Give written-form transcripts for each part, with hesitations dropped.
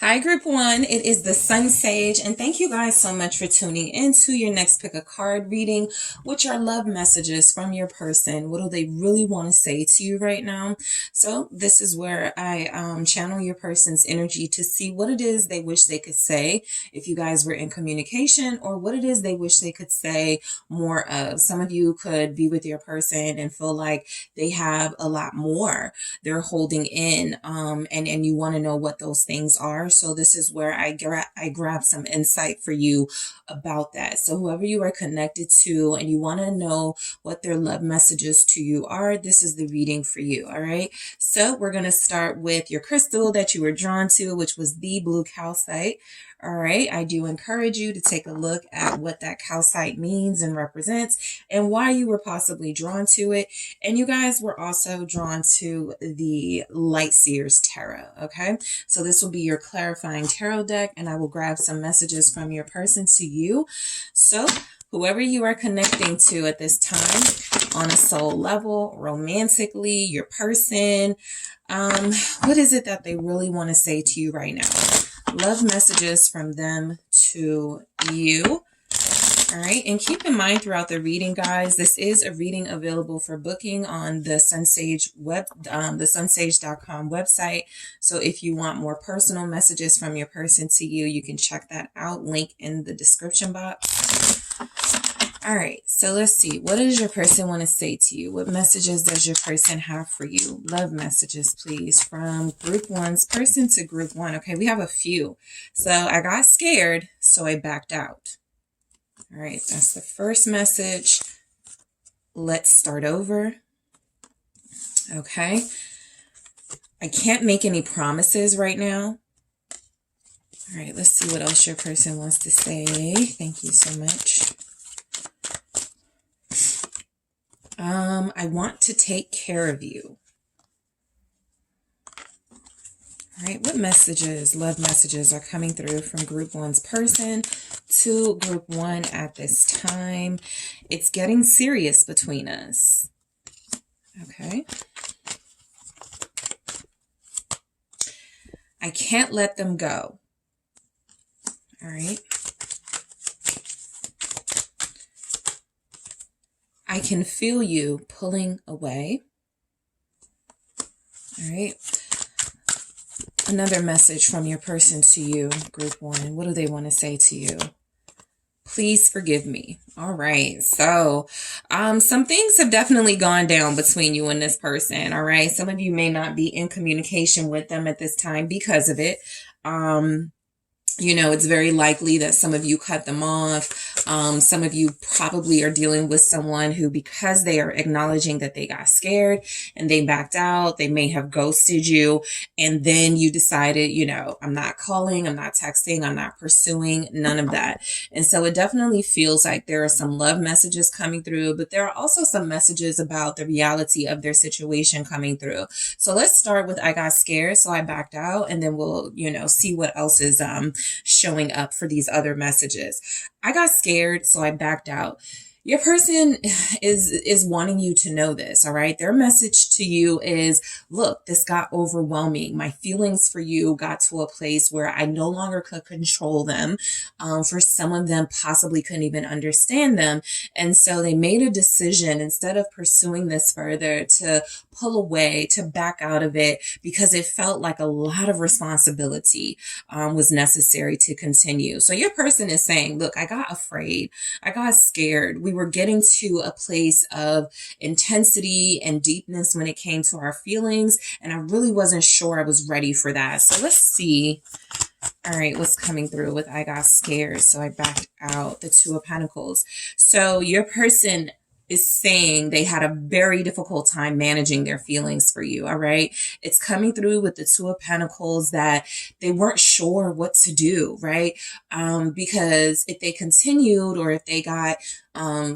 Hi, Group One. It is the Sun Sage, and thank you guys so much for tuning into your next pick a card reading, which are love messages from your person. What do they really want to say to you right now? So this is where I channel your person's energy to see what it is they wish they could say if you guys were in communication, or what it is they wish they could say more of. Some of you could be with your person and feel like they have a lot more they're holding in, and you want to know what those things are. So this is where I grab some insight for you about that. So whoever you are connected to and you want to know what their love messages to you are, this is the reading for you. All right. So we're going to start with your crystal that you were drawn to, which was the blue calcite. All right, I do encourage you to take a look at what that calcite means and represents and why you were possibly drawn to it. And you guys were also drawn to the Light Seers Tarot, okay? So this will be your clarifying tarot deck, and I will grab some messages from your person to you. So whoever you are connecting to at this time on a soul level, romantically, your person, what is it that they really want to say to you right now? Love messages from them to you. All right. And keep in mind throughout the reading, guys, this is a reading available for booking on the SunSage the SunSage.com website. So if you want more personal messages from your person to you, you can check that out. Link in the description box. All right, so let's see. What does your person want to say to you? What messages does your person have for you? Love messages, please, from Group One's person to Group One. Okay, we have a few. So I got scared, so I backed out. All right, that's the first message. Let's start over. Okay. I can't make any promises right now. All right, let's see what else your person wants to say. Thank you so much. I want to take care of you. All right, what messages, love messages are coming through from Group One's person to Group One at this time? It's getting serious between us. Okay. I can't let them go. All right. I can feel you pulling away. All right. Another message from your person to you, Group One. What do they want to say to you? Please forgive me. All right. So, some things have definitely gone down between you and this person. All right. Some of you may not be in communication with them at this time because of it. You know, it's very likely that some of you cut them off. Some of you probably are dealing with someone who, because they are acknowledging that they got scared and they backed out, they may have ghosted you. And then you decided, you know, I'm not calling, I'm not texting, I'm not pursuing, none of that. And so it definitely feels like there are some love messages coming through, but there are also some messages about the reality of their situation coming through. So let's start with I got scared, so I backed out, and then we'll, you know, see what else is showing up for these other messages. I got scared, so I backed out. Your person is wanting you to know this, all right? Their message to you is, look, this got overwhelming. My feelings for you got to a place where I no longer could control them. For some of them, possibly couldn't even understand them. And so they made a decision, instead of pursuing this further, to pull away, to back out of it, because it felt like a lot of responsibility was necessary to continue. So your person is saying, look, I got afraid. I got scared. We were getting to a place of intensity and deepness when it came to our feelings, and I really wasn't sure I was ready for that. So let's see. All right, what's coming through with I got scared, so I backed out, the Two of Pentacles. So your person is saying they had a very difficult time managing their feelings for you, all right? It's coming through with the Two of Pentacles that they weren't sure what to do, right? Because if they continued, or if they got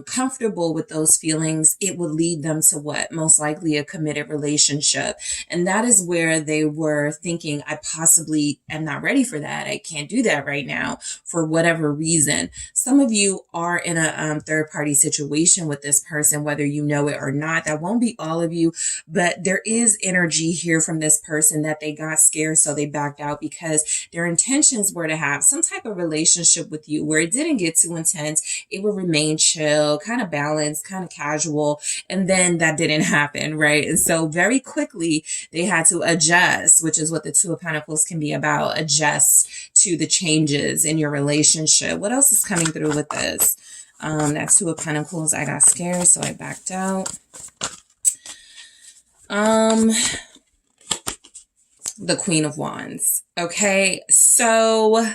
comfortable with those feelings, it would lead them to what? Most likely a committed relationship. And that is where they were thinking, I possibly am not ready for that. I can't do that right now for whatever reason. Some of you are in a third party situation with this person, whether you know it or not. That won't be all of you, but there is energy here from this person that they got scared, so they backed out, because their intentions were to have some type of relationship with you where it didn't get too intense. It would remain chill, kind of balanced, kind of casual. And then that didn't happen, right? And so very quickly they had to adjust, which is what the Two of Pentacles can be about, adjust to the changes in your relationship. What else is coming through with this? That Two of Pentacles, I got scared, so I backed out. The Queen of Wands. Okay, so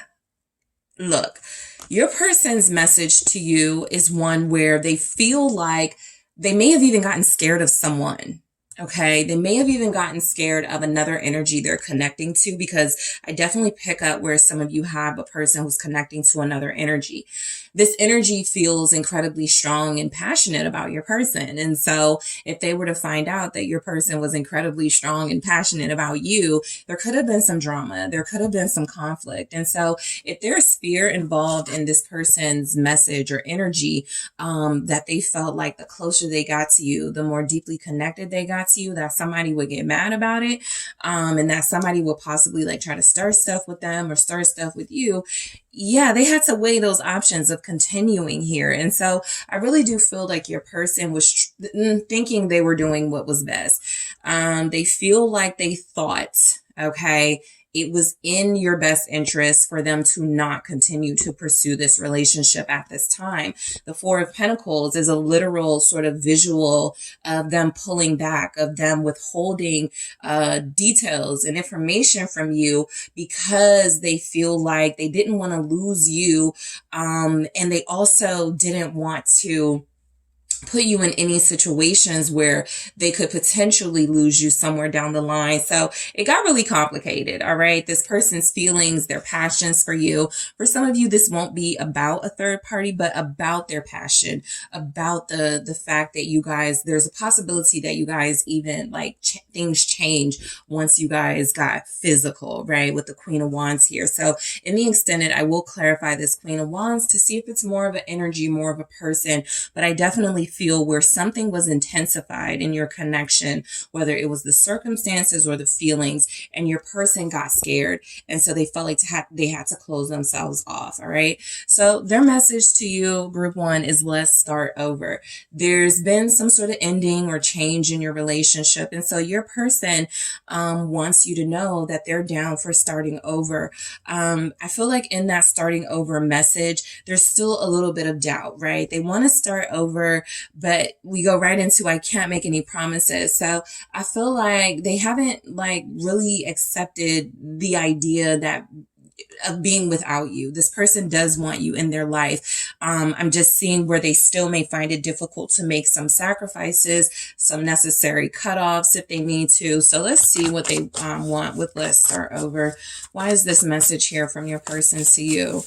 look, your person's message to you is one where they feel like they may have even gotten scared of someone. Okay, they may have even gotten scared of another energy they're connecting to, because I definitely pick up where some of you have a person who's connecting to another energy. This energy feels incredibly strong and passionate about your person. And so if they were to find out that your person was incredibly strong and passionate about you, there could have been some drama. There could have been some conflict. And so if there's fear involved in this person's message or energy, that they felt like the closer they got to you, the more deeply connected they got to you, that somebody would get mad about it, and that somebody would possibly like try to start stuff with them or start stuff with you. Yeah, they had to weigh those options of continuing here. And so I really do feel like your person was thinking they were doing what was best. They feel like they thought, okay, it was in your best interest for them to not continue to pursue this relationship at this time. The Four of Pentacles is a literal sort of visual of them pulling back, of them withholding details and information from you, because they feel like they didn't want to lose you. And they also didn't want to put you in any situations where they could potentially lose you somewhere down the line. So it got really complicated. All right. This person's feelings, their passions for you. For some of you, this won't be about a third party, but about their passion, about the fact that you guys, there's a possibility that you guys even like things change once you guys got physical, right? With the Queen of Wands here. So in the extended, I will clarify this Queen of Wands to see if it's more of an energy, more of a person, but I definitely feel where something was intensified in your connection, whether it was the circumstances or the feelings, and your person got scared. And so they felt like they had to close themselves off. All right. So their message to you, group one, is let's start over. There's been some sort of ending or change in your relationship. And so your person wants you to know that they're down for starting over. I feel like in that starting over message, there's still a little bit of doubt, right? They want to start over, but we go right into, I can't make any promises. So I feel like they haven't like really accepted the idea that of being without you. This person does want you in their life. I'm just seeing where they still may find it difficult to make some sacrifices, some necessary cutoffs if they need to. So let's see what they want with let's start over. Why is this message here from your person to you?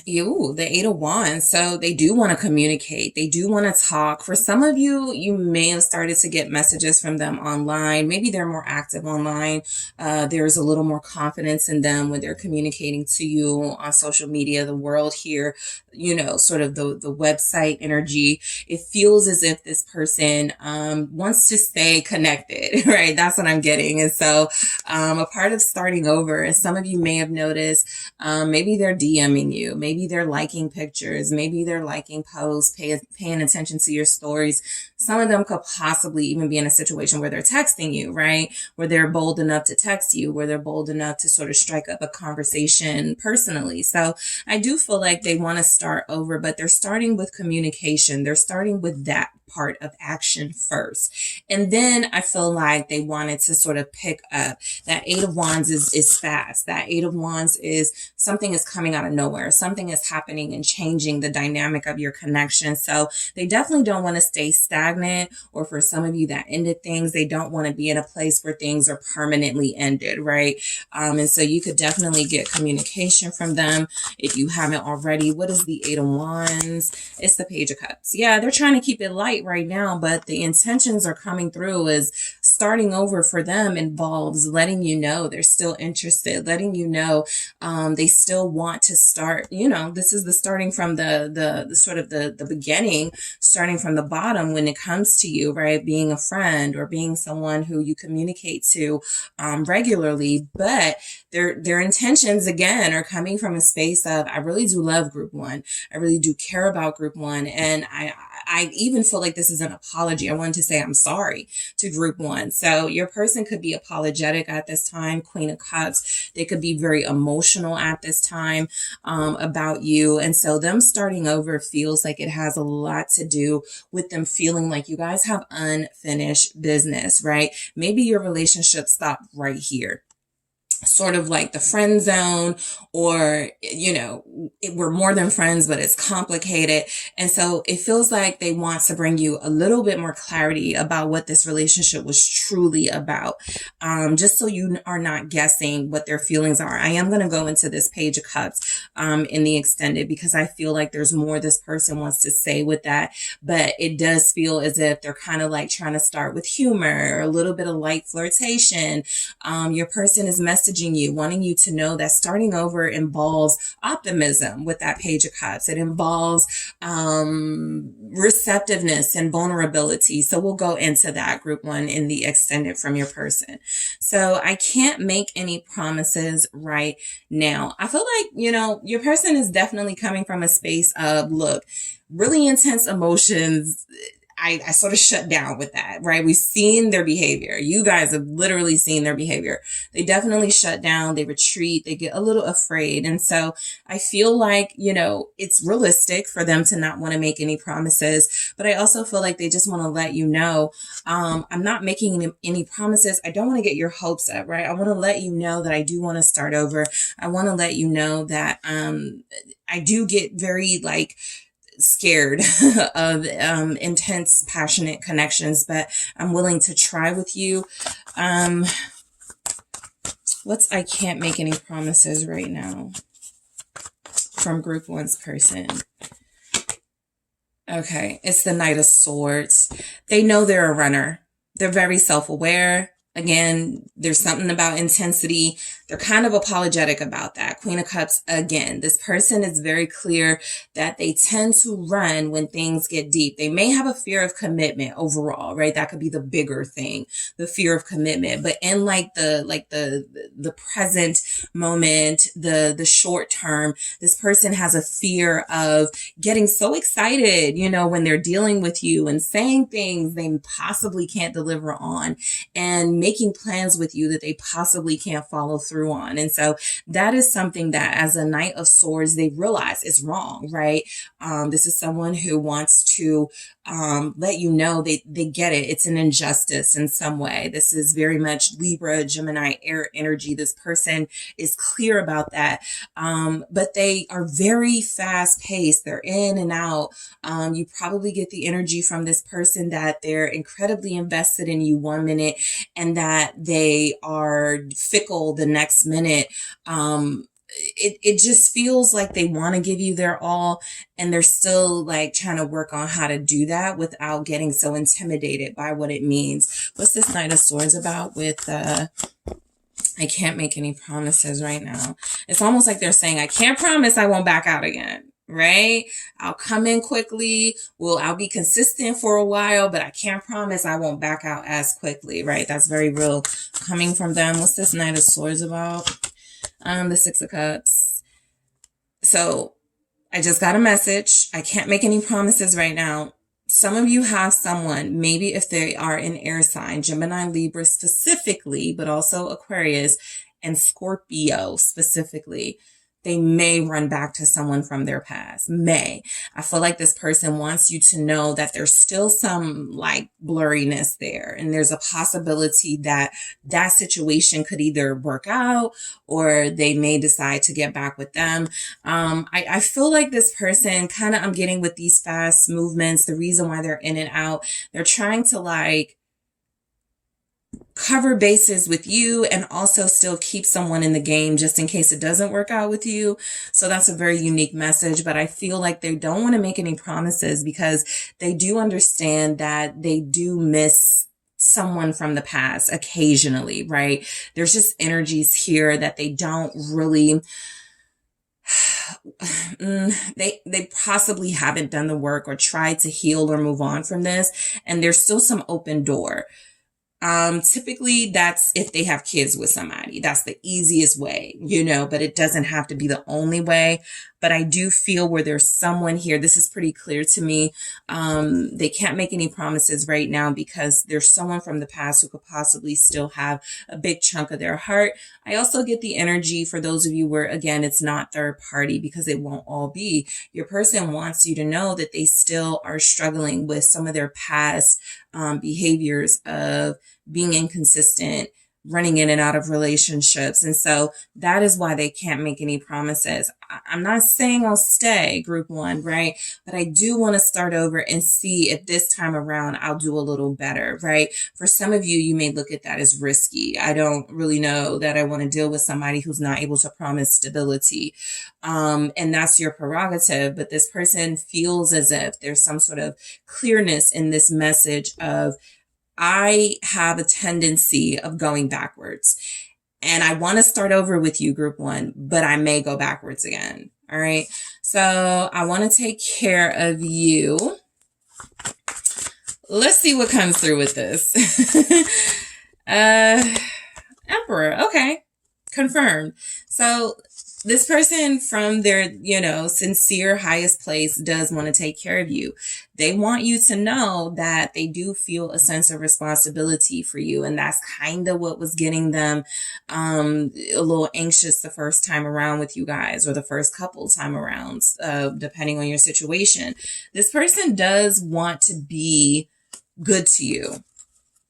The Eight of Wands. So they do want to communicate. They do want to talk. For some of you, you may have started to get messages from them online. Maybe they're more active online. There's a little more confidence in them when they're communicating to you on social media. The world here, you know, sort of the website energy. It feels as if this person wants to stay connected, right? That's what I'm getting. And so a part of starting over, as some of you may have noticed, maybe they're DMing you. Maybe they're liking pictures. Maybe they're liking posts, paying attention to your stories. Some of them could possibly even be in a situation where they're texting you, right? Where they're bold enough to text you, where they're bold enough to sort of strike up a conversation personally. So I do feel like they want to start over, but they're starting with communication. They're starting with that part of action first. And then I feel like they wanted to sort of pick up. That Eight of Wands is fast. That Eight of Wands is something is coming out of nowhere. Something is happening and changing the dynamic of your connection. So they definitely don't want to stay stagnant, or for some of you that ended things, they don't want to be in a place where things are permanently ended, right? And so you could definitely get communication from them if you haven't already. What is the Eight of Wands? It's the Page of Cups. Yeah, they're trying to keep it light fight right now, but the intentions are coming through as starting over for them involves letting you know they're still interested, letting you know they still want to start. This is the starting from the sort of the beginning, starting from the bottom when it comes to you, right? Being a friend or being someone who you communicate to regularly, but their intentions again are coming from a space of, I really do love group one. I really do care about group one. And I even feel like this is an apology. I wanted to say I'm sorry to group one. So your person could be apologetic at this time, Queen of Cups. They could be very emotional at this time about you. And so them starting over feels like it has a lot to do with them feeling like you guys have unfinished business, right? Maybe your relationship stopped right here, sort of like the friend zone, or, we're more than friends, but it's complicated. And so it feels like they want to bring you a little bit more clarity about what this relationship was truly about. Just so you are not guessing what their feelings are. I am going to go into this Page of Cups, in the extended, because I feel like there's more this person wants to say with that, but it does feel as if they're kind of like trying to start with humor or a little bit of light flirtation. Your person is messaging you, wanting you to know that starting over involves optimism with that Page of Cups. It involves receptiveness and vulnerability. So we'll go into that, group one, in the extended from your person. So I can't make any promises right now. I feel like, your person is definitely coming from a space of, look, really intense emotions. I sort of shut down with that, right? We've seen their behavior. You guys have literally seen their behavior. They definitely shut down. They retreat. They get a little afraid. And so I feel like, it's realistic for them to not want to make any promises, but I also feel like they just want to let you know, I'm not making any promises. I don't want to get your hopes up, right? I want to let you know that I do want to start over. I want to let you know that, I do get very scared of intense, passionate connections, but I'm willing to try with you. I can't make any promises right now from group one's person. Okay, it's the Knight of Swords. They know they're a runner. They're very self-aware. Again, there's something about intensity. They're kind of apologetic about that. Queen of Cups, again, this person is very clear that they tend to run when things get deep. They may have a fear of commitment overall, right? That could be the bigger thing, the fear of commitment. But in the present moment, the short term, this person has a fear of getting so excited, when they're dealing with you and saying things they possibly can't deliver on, and making plans with you that they possibly can't follow through on. And so that is something that, as a Knight of Swords, they realize is wrong, right? This is someone who wants to let you know they get it. It's an injustice in some way. This is very much Libra, Gemini, air energy. This person is clear about that. But they are very fast paced. They're in and out. You probably get the energy from this person that they're incredibly invested in you one minute and that they are fickle the next minute. It just feels like they want to give you their all, and they're still trying to work on how to do that without getting so intimidated by what it means. What's this Knight of Swords about with, I can't make any promises right now. It's almost like they're saying, I can't promise I won't back out again. Right? I'll come in quickly. I'll be consistent for a while, but I can't promise I won't back out as quickly, right? That's very real coming from them. What's this Knight of Swords about? The Six of Cups. So I just got a message. I can't make any promises right now. Some of you have someone, maybe if they are an air sign, Gemini, Libra specifically, but also Aquarius and Scorpio specifically. They may run back to someone from their past. I feel like this person wants you to know that there's still some blurriness there. And there's a possibility that that situation could either work out or they may decide to get back with them. I feel like this person I'm getting with these fast movements, the reason why they're in and out, they're trying to cover bases with you and also still keep someone in the game just in case it doesn't work out with you. So that's a very unique message, but I feel like they don't want to make any promises because they do understand that they do miss someone from the past occasionally, right? There's just energies here that they don't really they possibly haven't done the work or tried to heal or move on from this, and there's still some open door. Typically that's if they have kids with somebody. That's the easiest way, but it doesn't have to be the only way. But I do feel where there's someone here, this is pretty clear to me. They can't make any promises right now because there's someone from the past who could possibly still have a big chunk of their heart. I also get the energy for those of you where, again, it's not third party because it won't all be. Your person wants you to know that they still are struggling with some of their past behaviors of being inconsistent, running in and out of relationships. And so that is why they can't make any promises. I'm not saying I'll stay, group one, right? But I do want to start over and see if this time around I'll do a little better, right? For some of you, you may look at that as risky. I don't really know that I want to deal with somebody who's not able to promise stability. And that's your prerogative. But this person feels as if there's some sort of clearness in this message of, I have a tendency of going backwards and I want to start over with you, group one, but I may go backwards again. All right. So I want to take care of you. Let's see what comes through with this. Emperor. Okay. Confirmed. So this person from their, sincere highest place does want to take care of you. They want you to know that they do feel a sense of responsibility for you. And that's kind of what was getting them a little anxious the first time around with you guys, or the first couple time arounds, depending on your situation. This person does want to be good to you.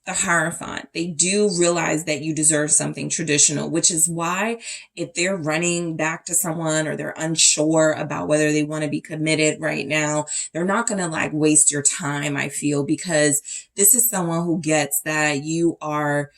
The Hierophant. They do realize that you deserve something traditional, which is why if they're running back to someone or they're unsure about whether they want to be committed right now, they're not going to waste your time, I feel, because this is someone who gets that you are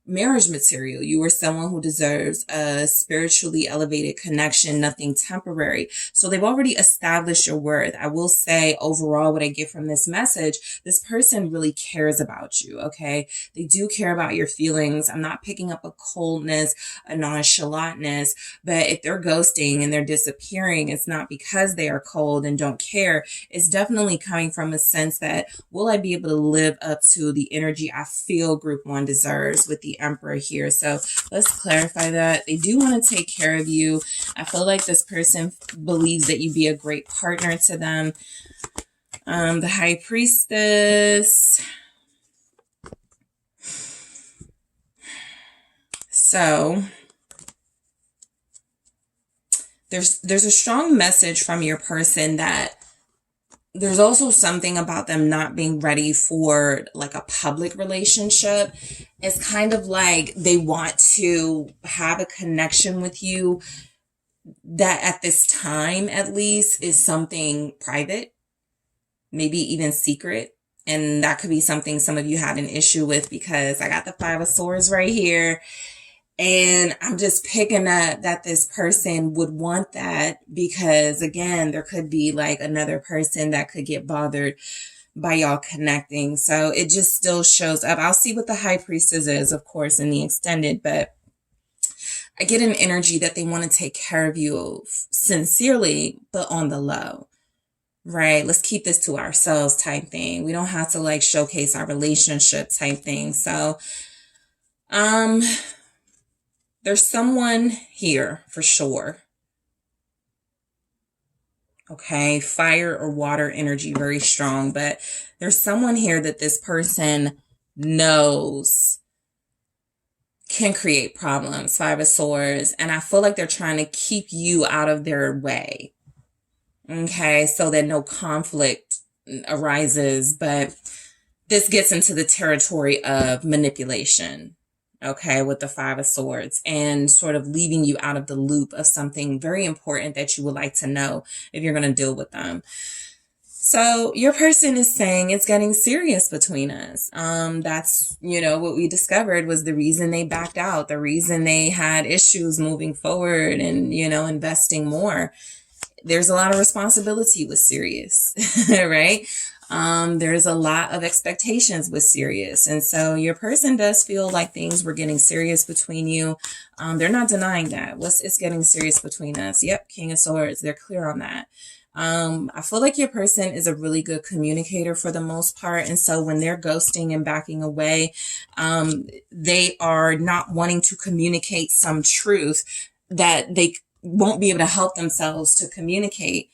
marriage material. You are someone who deserves a spiritually elevated connection, nothing temporary. So they've already established your worth. I will say overall, what I get from this message, this person really cares about you. Okay. They do care about your feelings. I'm not picking up a coldness, a nonchalantness, but if they're ghosting and they're disappearing, it's not because they are cold and don't care. It's definitely coming from a sense that, will I be able to live up to the energy I feel group one deserves with the Emperor here? So let's clarify that. They do want to take care of you. I feel like this person believes that you'd be a great partner to them. The High Priestess. So there's a strong message from your person that there's also something about them not being ready for a public relationship. It's kind of like they want to have a connection with you that at this time, at least, is something private, maybe even secret. And that could be something some of you have an issue with, because I got the Five of Swords right here. And I'm just picking up that this person would want that because, again, there could be another person that could get bothered by y'all connecting. So it just still shows up. I'll see what the High Priestess is, of course, in the extended, but I get an energy that they want to take care of you sincerely, but on the low. Right? Let's keep this to ourselves type thing. We don't have to showcase our relationship type thing. So, there's someone here for sure. Okay. Fire or water energy, very strong, but there's someone here that this person knows can create problems. Five of Swords. And I feel like they're trying to keep you out of their way. Okay. So that no conflict arises, but this gets into the territory of manipulation. Okay, with the Five of Swords, and sort of leaving you out of the loop of something very important that you would like to know if you're going to deal with them. So your person is saying it's getting serious between us. That's, what we discovered was the reason they backed out, the reason they had issues moving forward and, investing more. There's a lot of responsibility with Sirius, right? There's a lot of expectations with Sirius. And so your person does feel like things were getting serious between you. They're not denying that. It's getting serious between us. Yep. King of Swords. They're clear on that. I feel like your person is a really good communicator for the most part. And so when they're ghosting and backing away, they are not wanting to communicate some truth that they won't be able to help themselves to communicate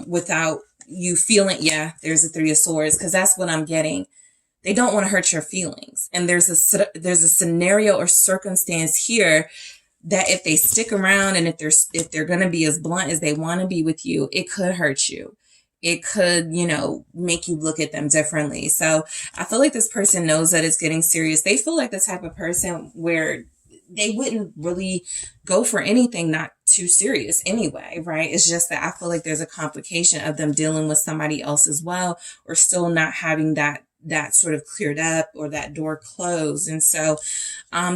without you feeling, yeah, there's a Three of Swords, because that's what I'm getting. They don't want to hurt your feelings. And there's a scenario or circumstance here that if they stick around and if they're going to be as blunt as they want to be with you, it could hurt you. It could, make you look at them differently. So I feel like this person knows that it's getting serious. They feel like the type of person where they wouldn't really go for anything not too serious anyway, right? It's just that I feel like there's a complication of them dealing with somebody else as well, or still not having that sort of cleared up or that door closed. And so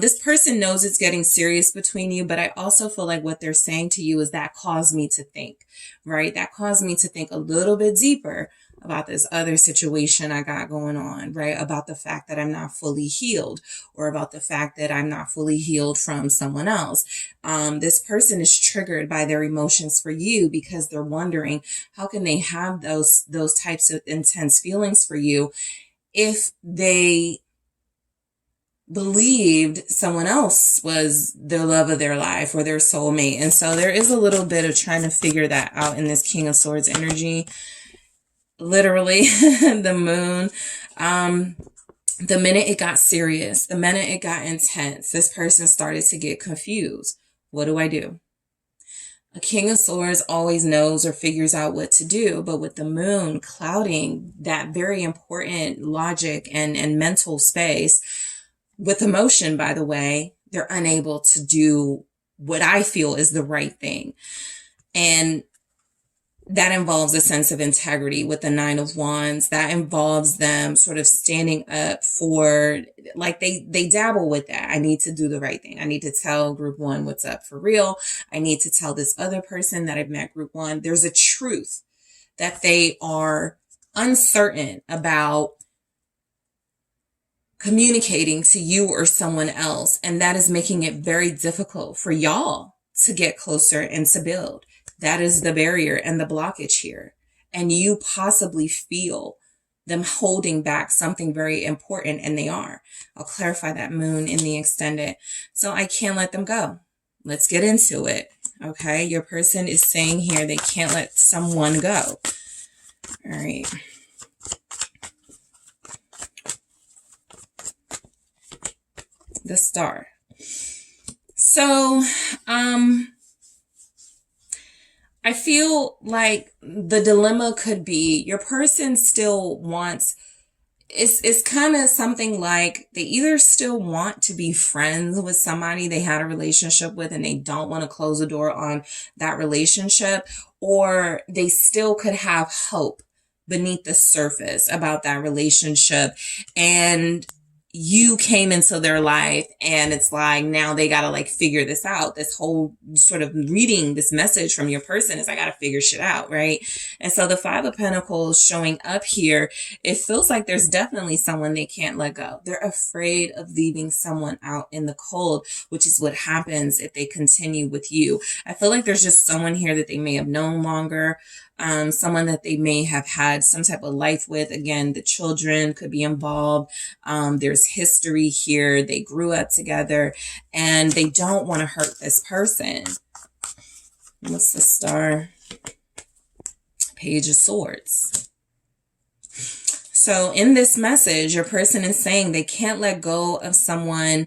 this person knows it's getting serious between you, but I also feel like what they're saying to you is that caused me to think, right? That caused me to think a little bit deeper about this other situation I got going on, right? About the fact that I'm not fully healed, or about the fact that I'm not fully healed from someone else. This person is triggered by their emotions for you because they're wondering, how can they have those types of intense feelings for you if they believed someone else was the love of their life or their soulmate. And so there is a little bit of trying to figure that out in this King of Swords energy. Literally, the moon. The minute it got serious, the minute it got intense, this person started to get confused. What do I do? A King of Swords always knows or figures out what to do, but with the moon clouding that very important logic and mental space, with emotion, by the way, they're unable to do what I feel is the right thing. And that involves a sense of integrity with the Nine of Wands. That involves them sort of standing up for, like they dabble with that. I need to do the right thing. I need to tell group one what's up for real. I need to tell this other person that I've met group one. There's a truth that they are uncertain about communicating to you or someone else. And that is making it very difficult for y'all to get closer and to build. That is the barrier and the blockage here. And you possibly feel them holding back something very important, and they are. I'll clarify that moon in the extended. So I can't let them go. Let's get into it. Okay. Your person is saying here they can't let someone go. All right. The Star. So, I feel like the dilemma could be your person still wants, it's kind of something like they either still want to be friends with somebody they had a relationship with and they don't want to close the door on that relationship, or they still could have hope beneath the surface about that relationship. And you came into their life and it's like, now they got to like figure this out. This whole sort of reading this message from your person is I got to figure shit out. Right. And so the Five of Pentacles showing up here, it feels like there's definitely someone they can't let go. They're afraid of leaving someone out in the cold, which is what happens if they continue with you. I feel like there's just someone here that they may have known longer. Someone that they may have had some type of life with. Again, the children could be involved. There's history here. They grew up together and they don't want to hurt this person. What's the Star? Page of Swords. So in this message, your person is saying they can't let go of someone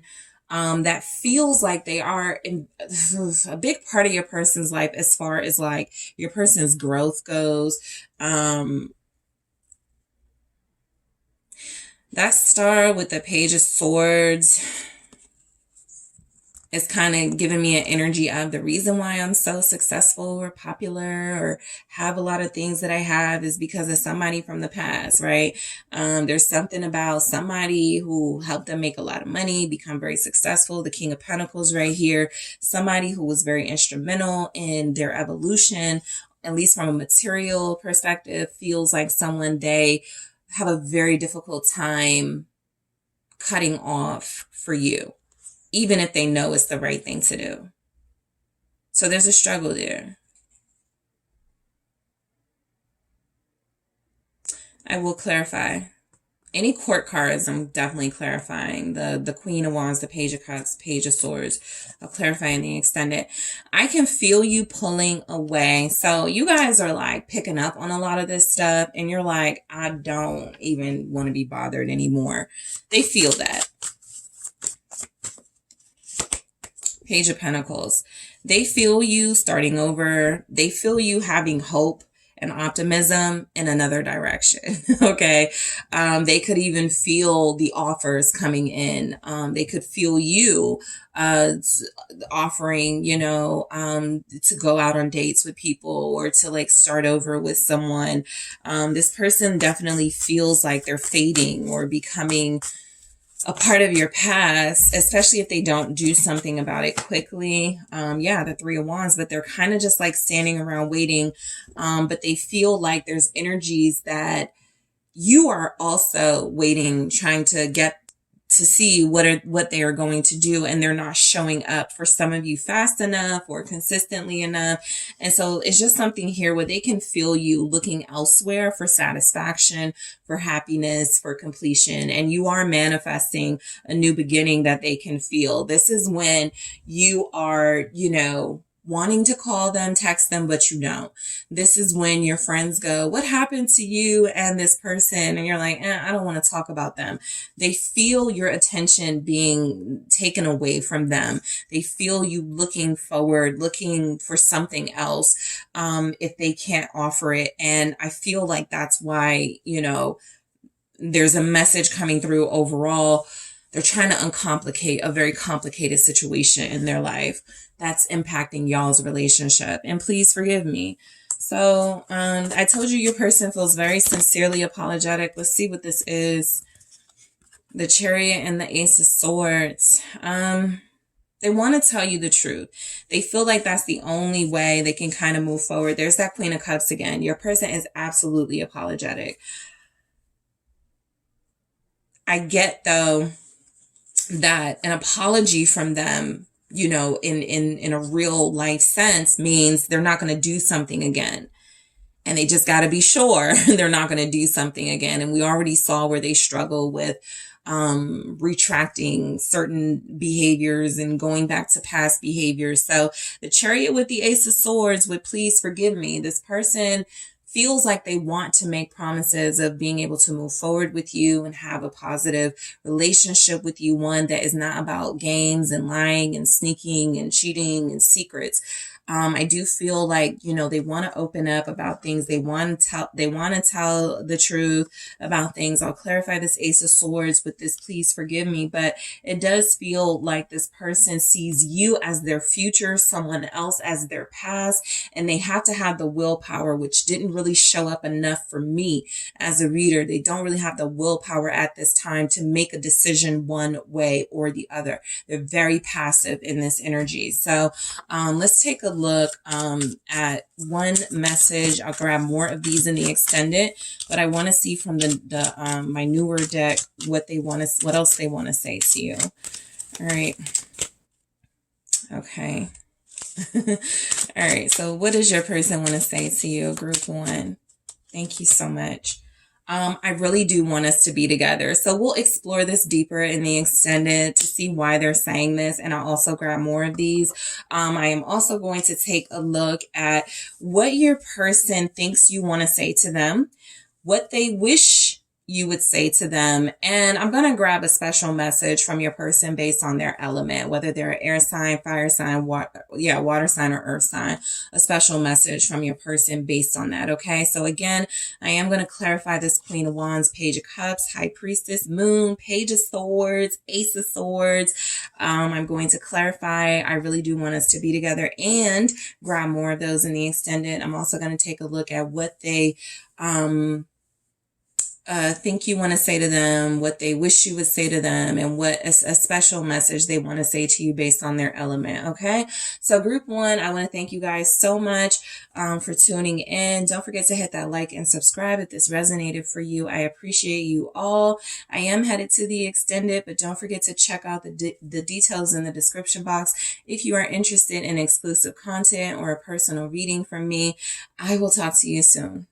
that feels like they are in a big part of your person's life as far as like your person's growth goes. That Star with the Page of Swords. It's kind of giving me an energy of the reason why I'm so successful or popular or have a lot of things that I have is because of somebody from the past, right? There's something about somebody who helped them make a lot of money, become very successful. The King of Pentacles right here, somebody who was very instrumental in their evolution, at least from a material perspective, feels like someone they have a very difficult time cutting off for you, even if they know it's the right thing to do. So there's a struggle there. I will clarify. Any court cards, I'm definitely clarifying. The Queen of Wands, the Page of Cups, Page of Swords. I'll clarify in the extended. I can feel you pulling away. So you guys are like picking up on a lot of this stuff and you're like, I don't even want to be bothered anymore. They feel that. Page of Pentacles. They feel you starting over. They feel you having hope and optimism in another direction. Okay. They could even feel the offers coming in. They could feel you, offering, to go out on dates with people or to like start over with someone. This person definitely feels like they're fading or becoming a part of your past, especially if they don't do something about it quickly. The Three of Wands, but they're kind of just like standing around waiting. But they feel like there's energies that you are also waiting, trying to get to see what they are going to do, and they're not showing up for some of you fast enough or consistently enough. And so it's just something here where they can feel you looking elsewhere for satisfaction, for happiness, for completion, and you are manifesting a new beginning that they can feel. This is when you are, wanting to call them, text them, but you don't. This is when your friends go, what happened to you and this person? And you're like, I don't want to talk about them. They feel your attention being taken away from them. They feel you looking forward, looking for something else, if they can't offer it. And I feel like that's why, there's a message coming through overall. They're trying to uncomplicate a very complicated situation in their life that's impacting y'all's relationship. And please forgive me. So I told you your person feels very sincerely apologetic. Let's see what this is. The Chariot and the Ace of Swords. They want to tell you the truth. They feel like that's the only way they can kind of move forward. There's that Queen of Cups again. Your person is absolutely apologetic. I get, though, that an apology from them, in a real life sense means they're not going to do something again. And they just got to be sure they're not going to do something again. And we already saw where they struggle with retracting certain behaviors and going back to past behaviors. So the Chariot with the Ace of Swords would please forgive me. This person feels like they want to make promises of being able to move forward with you and have a positive relationship with you, one that is not about games and lying and sneaking and cheating and secrets. I do feel like, they want to open up about things. They want to tell the truth about things. I'll clarify this Ace of Swords with this, please forgive me, but it does feel like this person sees you as their future, someone else as their past, and they have to have the willpower, which didn't really show up enough for me as a reader. They don't really have the willpower at this time to make a decision one way or the other. They're very passive in this energy. So let's take a look at one message. I'll grab more of these in the extended, but I want to see from the my newer deck what else they want to say to you. All right. Okay. All right. So what does your person want to say to you, group one? Thank you so much. I really do want us to be together. So we'll explore this deeper in the extended to see why they're saying this. And I'll also grab more of these. I am also going to take a look at what your person thinks you want to say to them, what they wish you would say to them. And I'm going to grab a special message from your person based on their element, whether they're an air sign, fire sign, water sign, or earth sign. A special message from your person based on that. Okay. So again, I am going to clarify this Queen of Wands, Page of Cups, High Priestess, Moon, Page of Swords, Ace of Swords. I'm going to clarify. I really do want us to be together and grab more of those in the extended. I'm also going to take a look at what they, think you want to say to them, what they wish you would say to them, and what a special message they want to say to you based on their element. Okay. So group one, I want to thank you guys so much for tuning in. Don't forget to hit that like and subscribe if this resonated for you. I appreciate you all. I am headed to the extended, but don't forget to check out the details in the description box. If you are interested in exclusive content or a personal reading from me, I will talk to you soon.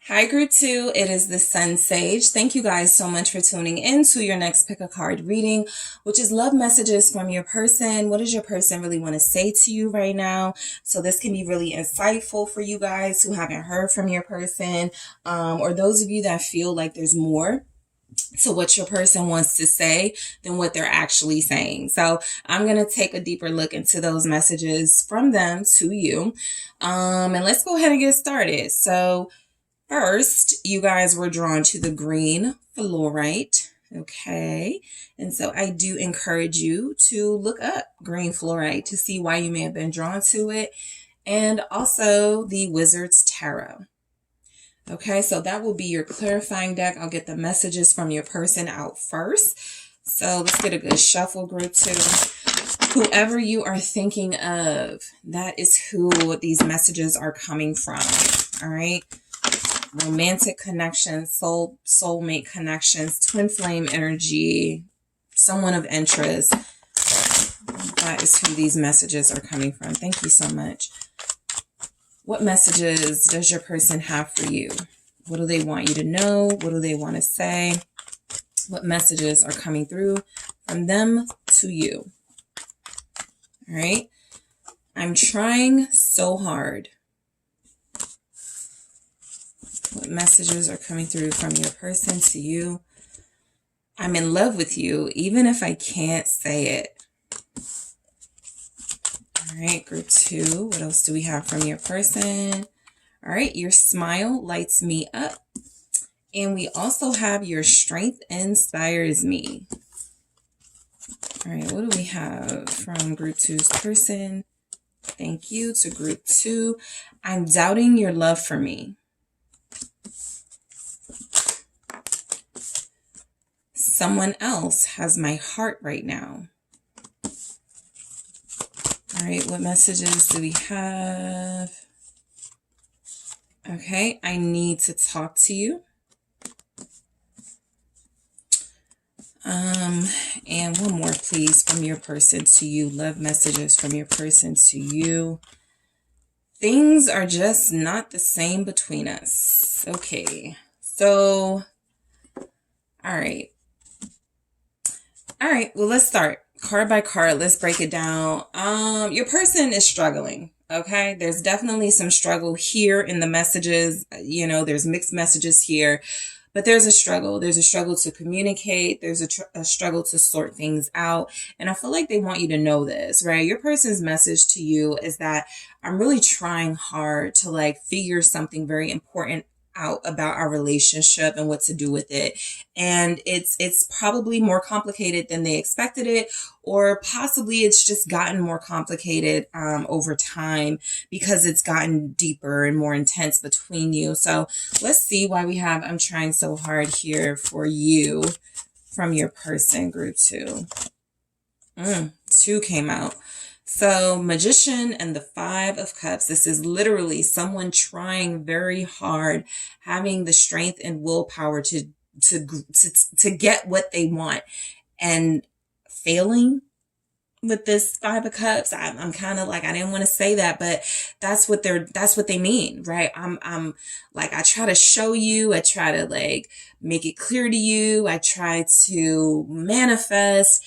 Hi, group two. It is the SunSage. Thank you guys so much for tuning in to your next pick a card reading, which is love messages from your person. What does your person really want to say to you right now? So this can be really insightful for you guys who haven't heard from your person, or those of you that feel like there's more to what your person wants to say than what they're actually saying. So I'm going to take a deeper look into those messages from them to you. And let's go ahead and get started. So first, you guys were drawn to the green fluorite, okay? And so I do encourage you to look up green fluorite to see why you may have been drawn to it, and also the Wizard's Tarot. Okay, so that will be your clarifying deck. I'll get the messages from your person out first. So let's get a good shuffle, group two. Whoever you are thinking of, that is who these messages are coming from, all right? Romantic connections, soulmate connections, twin flame energy, someone of interest. That is who these messages are coming from. Thank you so much. What messages does your person have for you? What do they want you to know? What do they want to say? What messages are coming through from them to you? All right. I'm trying so hard. What messages are coming through from your person to you? I'm in love with you, even if I can't say it. All right, group two. What else do we have from your person? All right, your smile lights me up. And we also have your strength inspires me. All right, what do we have from group two's person? Thank you to group two. I'm doubting your love for me. Someone else has my heart right now. All right, what messages do we have? Okay, I need to talk to you. And one more, please, from your person to you. Love messages from your person to you. Things are just not the same between us. Okay, so, all right. All right, well, let's start card by card. Let's break it down. Your person is struggling. Okay, there's definitely some struggle here in the messages. You know, there's mixed messages here, but there's a struggle. There's a struggle to communicate. There's a struggle to sort things out. And I feel like they want you to know this, right? Your person's message to you is that I'm really trying hard to like figure something very important out about our relationship and what to do with it. And it's probably more complicated than they expected it, or possibly it's just gotten more complicated over time because it's gotten deeper and more intense between you. So let's see why we have I'm trying so hard here for you from your person, group two. Two came out. So Magician and the Five of Cups. This is literally someone trying very hard, having the strength and willpower to get what they want, and failing with this Five of Cups. I'm kind of like, I didn't want to say that, but that's what they mean, right? I'm like, I try to show you, I try to like make it clear to you, I try to manifest,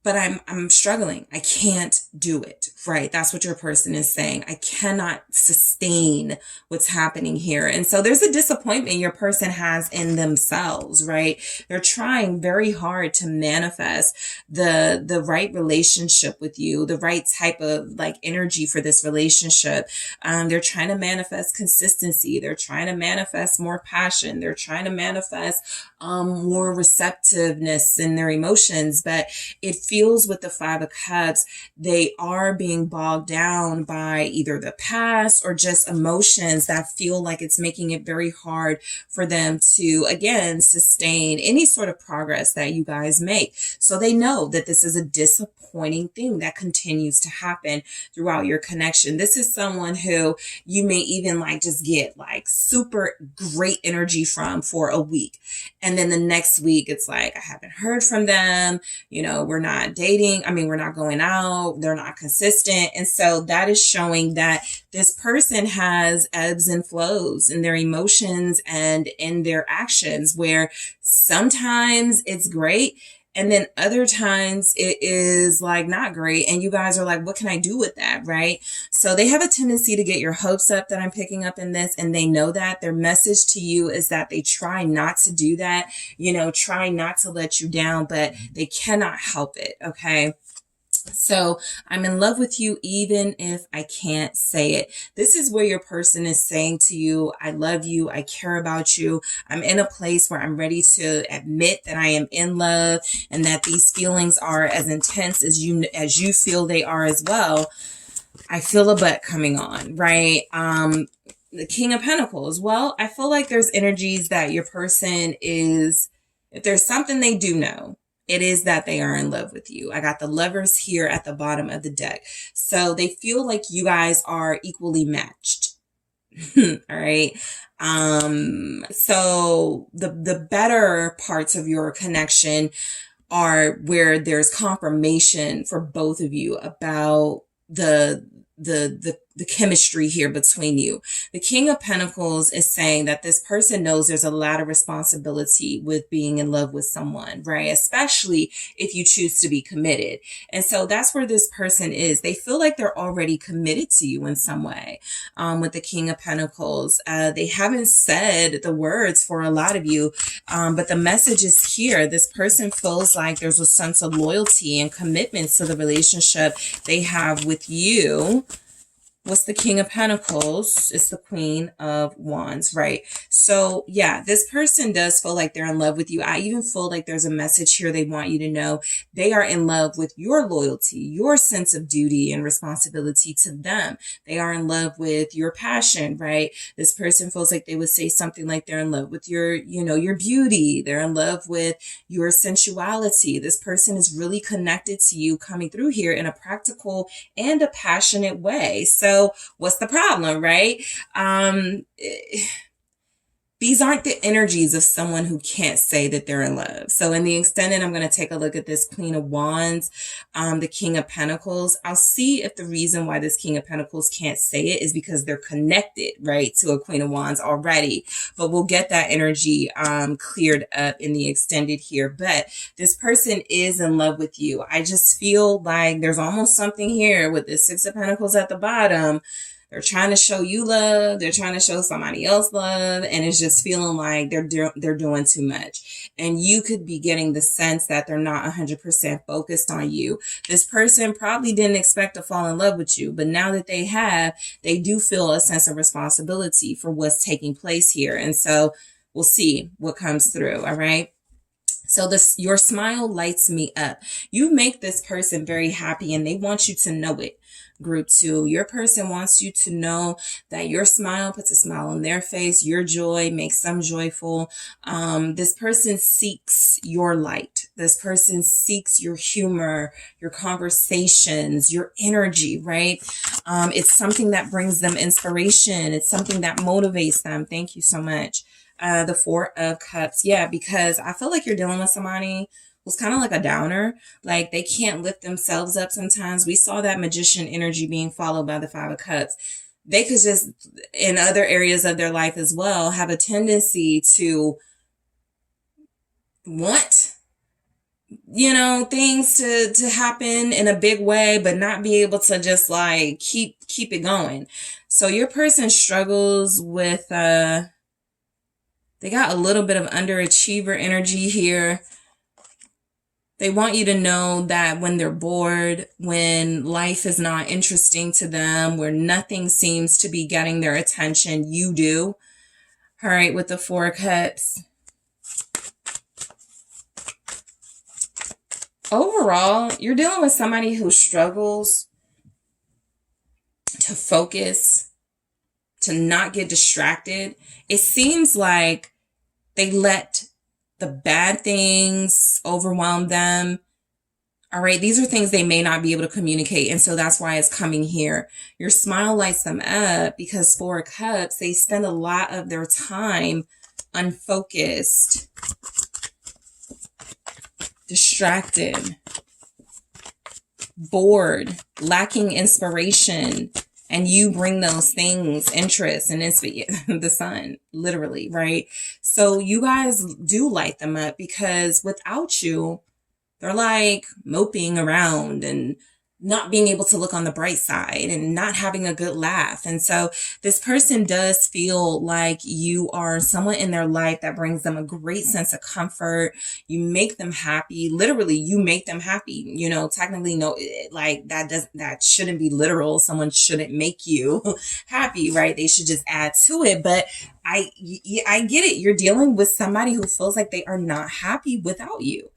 but I'm struggling. I can't do it, right? That's what your person is saying. I cannot sustain what's happening here. And so there's a disappointment your person has in themselves, right? They're trying very hard to manifest the right relationship with you, the right type of like energy for this relationship. They're trying to manifest consistency. They're trying to manifest more passion. They're trying to manifest more receptiveness in their emotions, but it feels with the Five of Cups, they are being bogged down by either the past or just emotions that feel like it's making it very hard for them to, again, sustain any sort of progress that you guys make. So they know that this is a disappointing thing that continues to happen throughout your connection. This is someone who you may even like just get like super great energy from for a week. And then the next week, it's like, I haven't heard from them. You know, we're not dating. I mean, we're not going out. They're not consistent. And so that is showing that this person has ebbs and flows in their emotions and in their actions, where sometimes it's great. And then other times it is like not great. And you guys are like, what can I do with that? Right? So they have a tendency to get your hopes up that I'm picking up in this. And they know that their message to you is that they try not to do that, you know, try not to let you down, but they cannot help it. Okay. So I'm in love with you, even if I can't say it. This is where your person is saying to you, I love you. I care about you. I'm in a place where I'm ready to admit that I am in love and that these feelings are as intense as you feel they are as well. I feel a butt coming on, right? The King of Pentacles. Well, I feel like there's energies that your person is, if there's something they do know, it is that they are in love with you. I got the Lovers here at the bottom of the deck. So they feel like you guys are equally matched. All right. So the better parts of your connection are where there's confirmation for both of you about the chemistry here between you. The King of Pentacles is saying that this person knows there's a lot of responsibility with being in love with someone, right? Especially if you choose to be committed. And so that's where this person is. They feel like they're already committed to you in some way. With the King of Pentacles, they haven't said the words for a lot of you, but the message is here. This person feels like there's a sense of loyalty and commitment to the relationship they have with you. What's the King of Pentacles? It's the Queen of Wands, right? So yeah, this person does feel like they're in love with you. I even feel like there's a message here they want you to know. They are in love with your loyalty, your sense of duty and responsibility to them. They are in love with your passion, right? This person feels like they would say something like they're in love with your, your beauty. They're in love with your sensuality. This person is really connected to you coming through here in a practical and a passionate way. So what's the problem, right? These aren't the energies of someone who can't say that they're in love. So in the extended, I'm going to take a look at this Queen of Wands, the King of Pentacles. I'll see if the reason why this King of Pentacles can't say it is because they're connected, right, to a Queen of Wands already. But we'll get that energy cleared up in the extended here. But this person is in love with you. I just feel like there's almost something here with this Six of Pentacles at the bottom. They're trying to show you love. They're trying to show somebody else love. And it's just feeling like they're doing too much. And you could be getting the sense that they're not 100% focused on you. This person probably didn't expect to fall in love with you. But now that they have, they do feel a sense of responsibility for what's taking place here. And so we'll see what comes through. All right. So your smile lights me up. You make this person very happy and they want you to know it. Group 2, your person wants you to know that your smile puts a smile on their face. Your joy makes them joyful. This person seeks your light. This person seeks your humor, your conversations, your energy, right? It's something that brings them inspiration. It's something that motivates them. Thank you so much. The Four of Cups. Yeah, because I feel like you're dealing with somebody who's kind of like a downer. Like they can't lift themselves up sometimes. We saw that magician energy being followed by the Five of Cups. They could just, in other areas of their life as well, have a tendency to want things to happen in a big way, but not be able to just like keep it going. So your person struggles with, they got a little bit of underachiever energy here. They want you to know that when they're bored, when life is not interesting to them, where nothing seems to be getting their attention, you do. All right, with the Four of Cups. Overall, you're dealing with somebody who struggles to focus, to not get distracted. It seems like they let the bad things overwhelm them. All right, these are things they may not be able to communicate, and so that's why it's coming here. Your smile lights them up because Four of Cups, they spend a lot of their time unfocused, distracted, bored, lacking inspiration, and you bring those things, interest and the sun, literally, right? So you guys do light them up because without you, they're like moping around and not being able to look on the bright side and not having a good laugh. And so this person does feel like you are someone in their life that brings them a great sense of comfort. You make them happy. Literally, you make them happy. Technically, no, like that shouldn't be literal. Someone shouldn't make you happy, right? They should just add to it. But I get it. You're dealing with somebody who feels like they are not happy without you.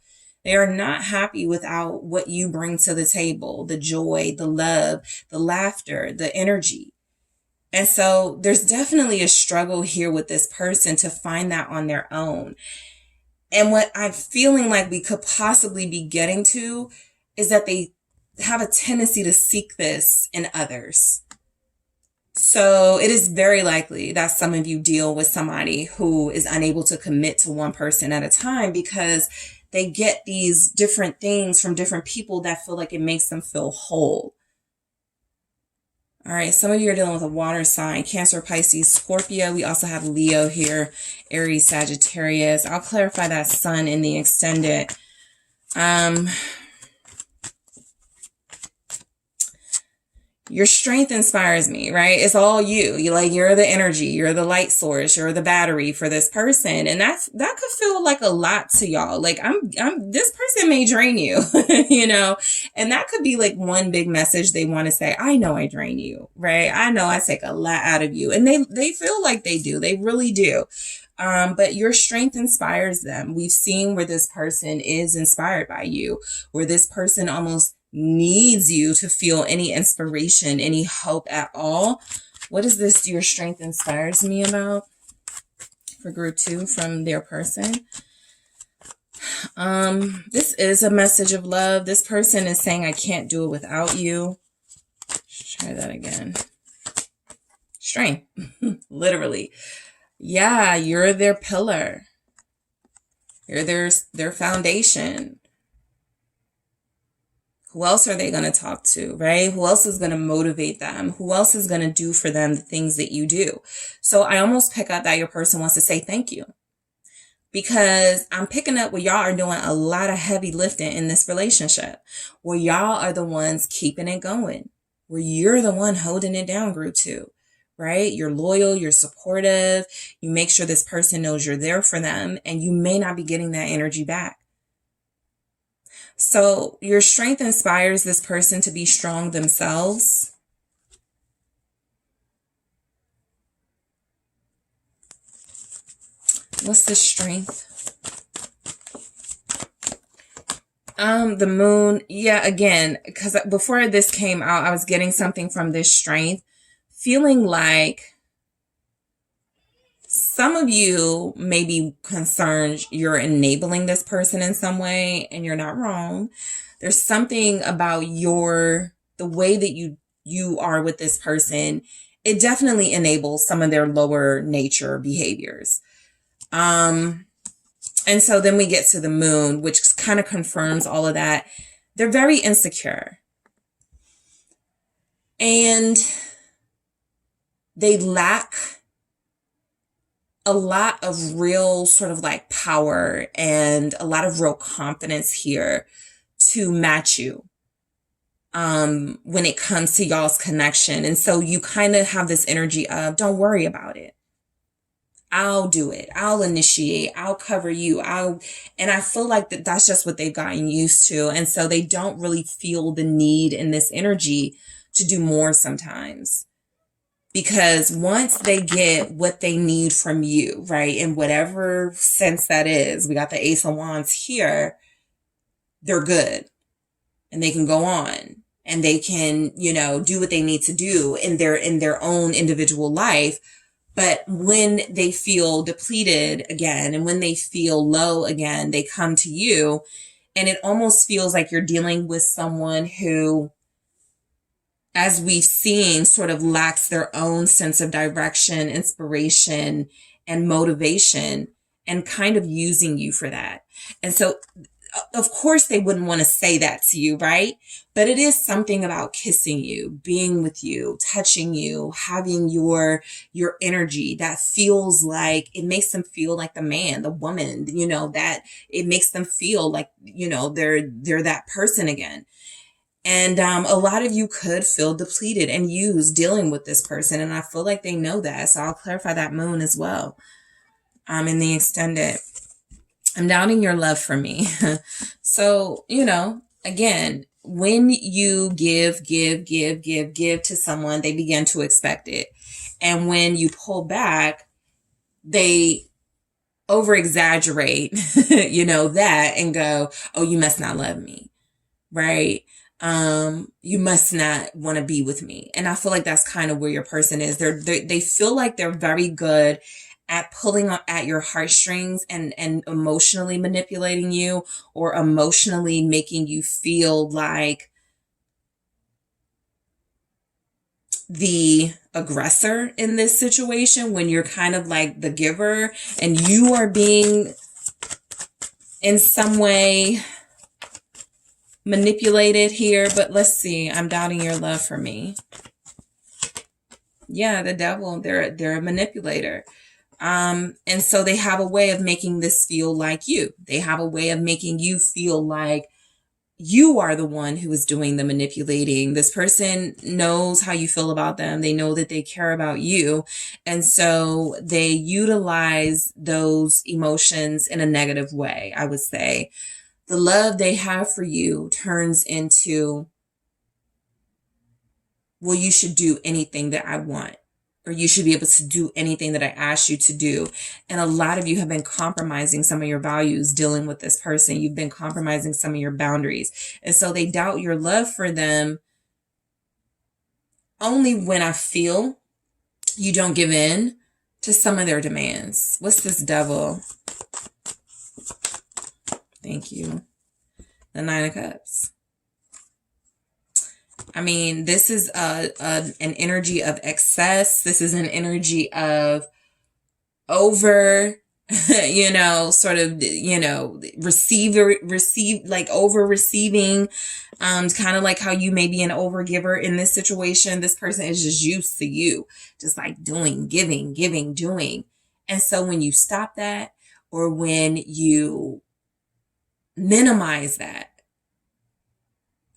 They are not happy without what you bring to the table, the joy, the love, the laughter, the energy. And so there's definitely a struggle here with this person to find that on their own. And what I'm feeling like we could possibly be getting to is that they have a tendency to seek this in others. So it is very likely that some of you deal with somebody who is unable to commit to one person at a time because they get these different things from different people that feel like it makes them feel whole. All right, some of you are dealing with a water sign, Cancer, Pisces, Scorpio. We also have Leo here, Aries, Sagittarius. I'll clarify that sun in the extended. Your strength inspires me, right? It's all you. You're the energy, you're the light source, you're the battery for this person. And that could feel like a lot to y'all. Like this person may drain you, and that could be like one big message they want to say. I know I drain you, right? I know I take a lot out of you. And they feel like they do. They really do. But your strength inspires them. We've seen where this person is inspired by you, where this person almost needs you to feel any inspiration, any hope at all. What is this your strength inspires me about for group 2 from their person? This is a message of love. This person is saying, I can't do it without you. Let's try that again. Strength, literally. Yeah, you're their pillar. You're their foundation. Who else are they going to talk to, right? Who else is going to motivate them? Who else is going to do for them the things that you do? So I almost pick up that your person wants to say thank you. Because I'm picking up where y'all are doing a lot of heavy lifting in this relationship. Where y'all are the ones keeping it going. Where you're the one holding it down, group 2. Right? You're loyal, you're supportive. You make sure this person knows you're there for them. And you may not be getting that energy back. So your strength inspires this person to be strong themselves. What's the strength? The moon. Yeah, again, because before this came out, I was getting something from this strength, feeling like some of you may be concerned you're enabling this person in some way, and you're not wrong. There's something about the way that you are with this person. It definitely enables some of their lower nature behaviors. And so then we get to the moon, which kind of confirms all of that. They're very insecure. And they lack a lot of real sort of like power and a lot of real confidence here to match you when it comes to y'all's connection. And so you kind of have this energy of, don't worry about it. I'll do it. I'll initiate. I'll cover you. And I feel like that's just what they've gotten used to. And so they don't really feel the need in this energy to do more sometimes. Because once they get what they need from you, right, in whatever sense that is, we got the Ace of Wands here, they're good. And they can go on. And they can, do what they need to do in their own individual life. But when they feel depleted again, and when they feel low again, they come to you. And it almost feels like you're dealing with someone who, as we've seen, sort of lacks their own sense of direction, inspiration, and motivation, and kind of using you for that. And so, of course, they wouldn't want to say that to you, right? But it is something about kissing you, being with you, touching you, having your energy that feels like, it makes them feel like the man, the woman, that it makes them feel like, they're that person again. And a lot of you could feel depleted and used dealing with this person. And I feel like they know that. So I'll clarify that moon as well in the extended. I'm doubting your love for me. So, again, when you give to someone, they begin to expect it. And when you pull back, they over exaggerate, that and go, oh, you must not love me. Right. You must not want to be with me. And I feel like that's kind of where your person is. They feel like they're very good at pulling at your heartstrings and emotionally manipulating you, or emotionally making you feel like the aggressor in this situation, when you're kind of like the giver and you are being in some way manipulated here. But let's see, I'm doubting your love for me. Yeah, the devil, they're a manipulator. And so they have a way of making this feel like you. They have a way of making you feel like you are the one who is doing the manipulating. This person knows how you feel about them. They know that they care about you. And so they utilize those emotions in a negative way, I would say. The love they have for you turns into, well, you should do anything that I want, or you should be able to do anything that I ask you to do. And a lot of you have been compromising some of your values dealing with this person. You've been compromising some of your boundaries. And so they doubt your love for them only when I feel you don't give in to some of their demands. What's this devil? Thank you. The Nine of Cups. I mean, this is an energy of excess. This is an energy of over, sort of, like over receiving, kind of like how you may be an overgiver in this situation. This person is just used to you, just like doing, giving, doing. And so when you stop that, or when you minimize that,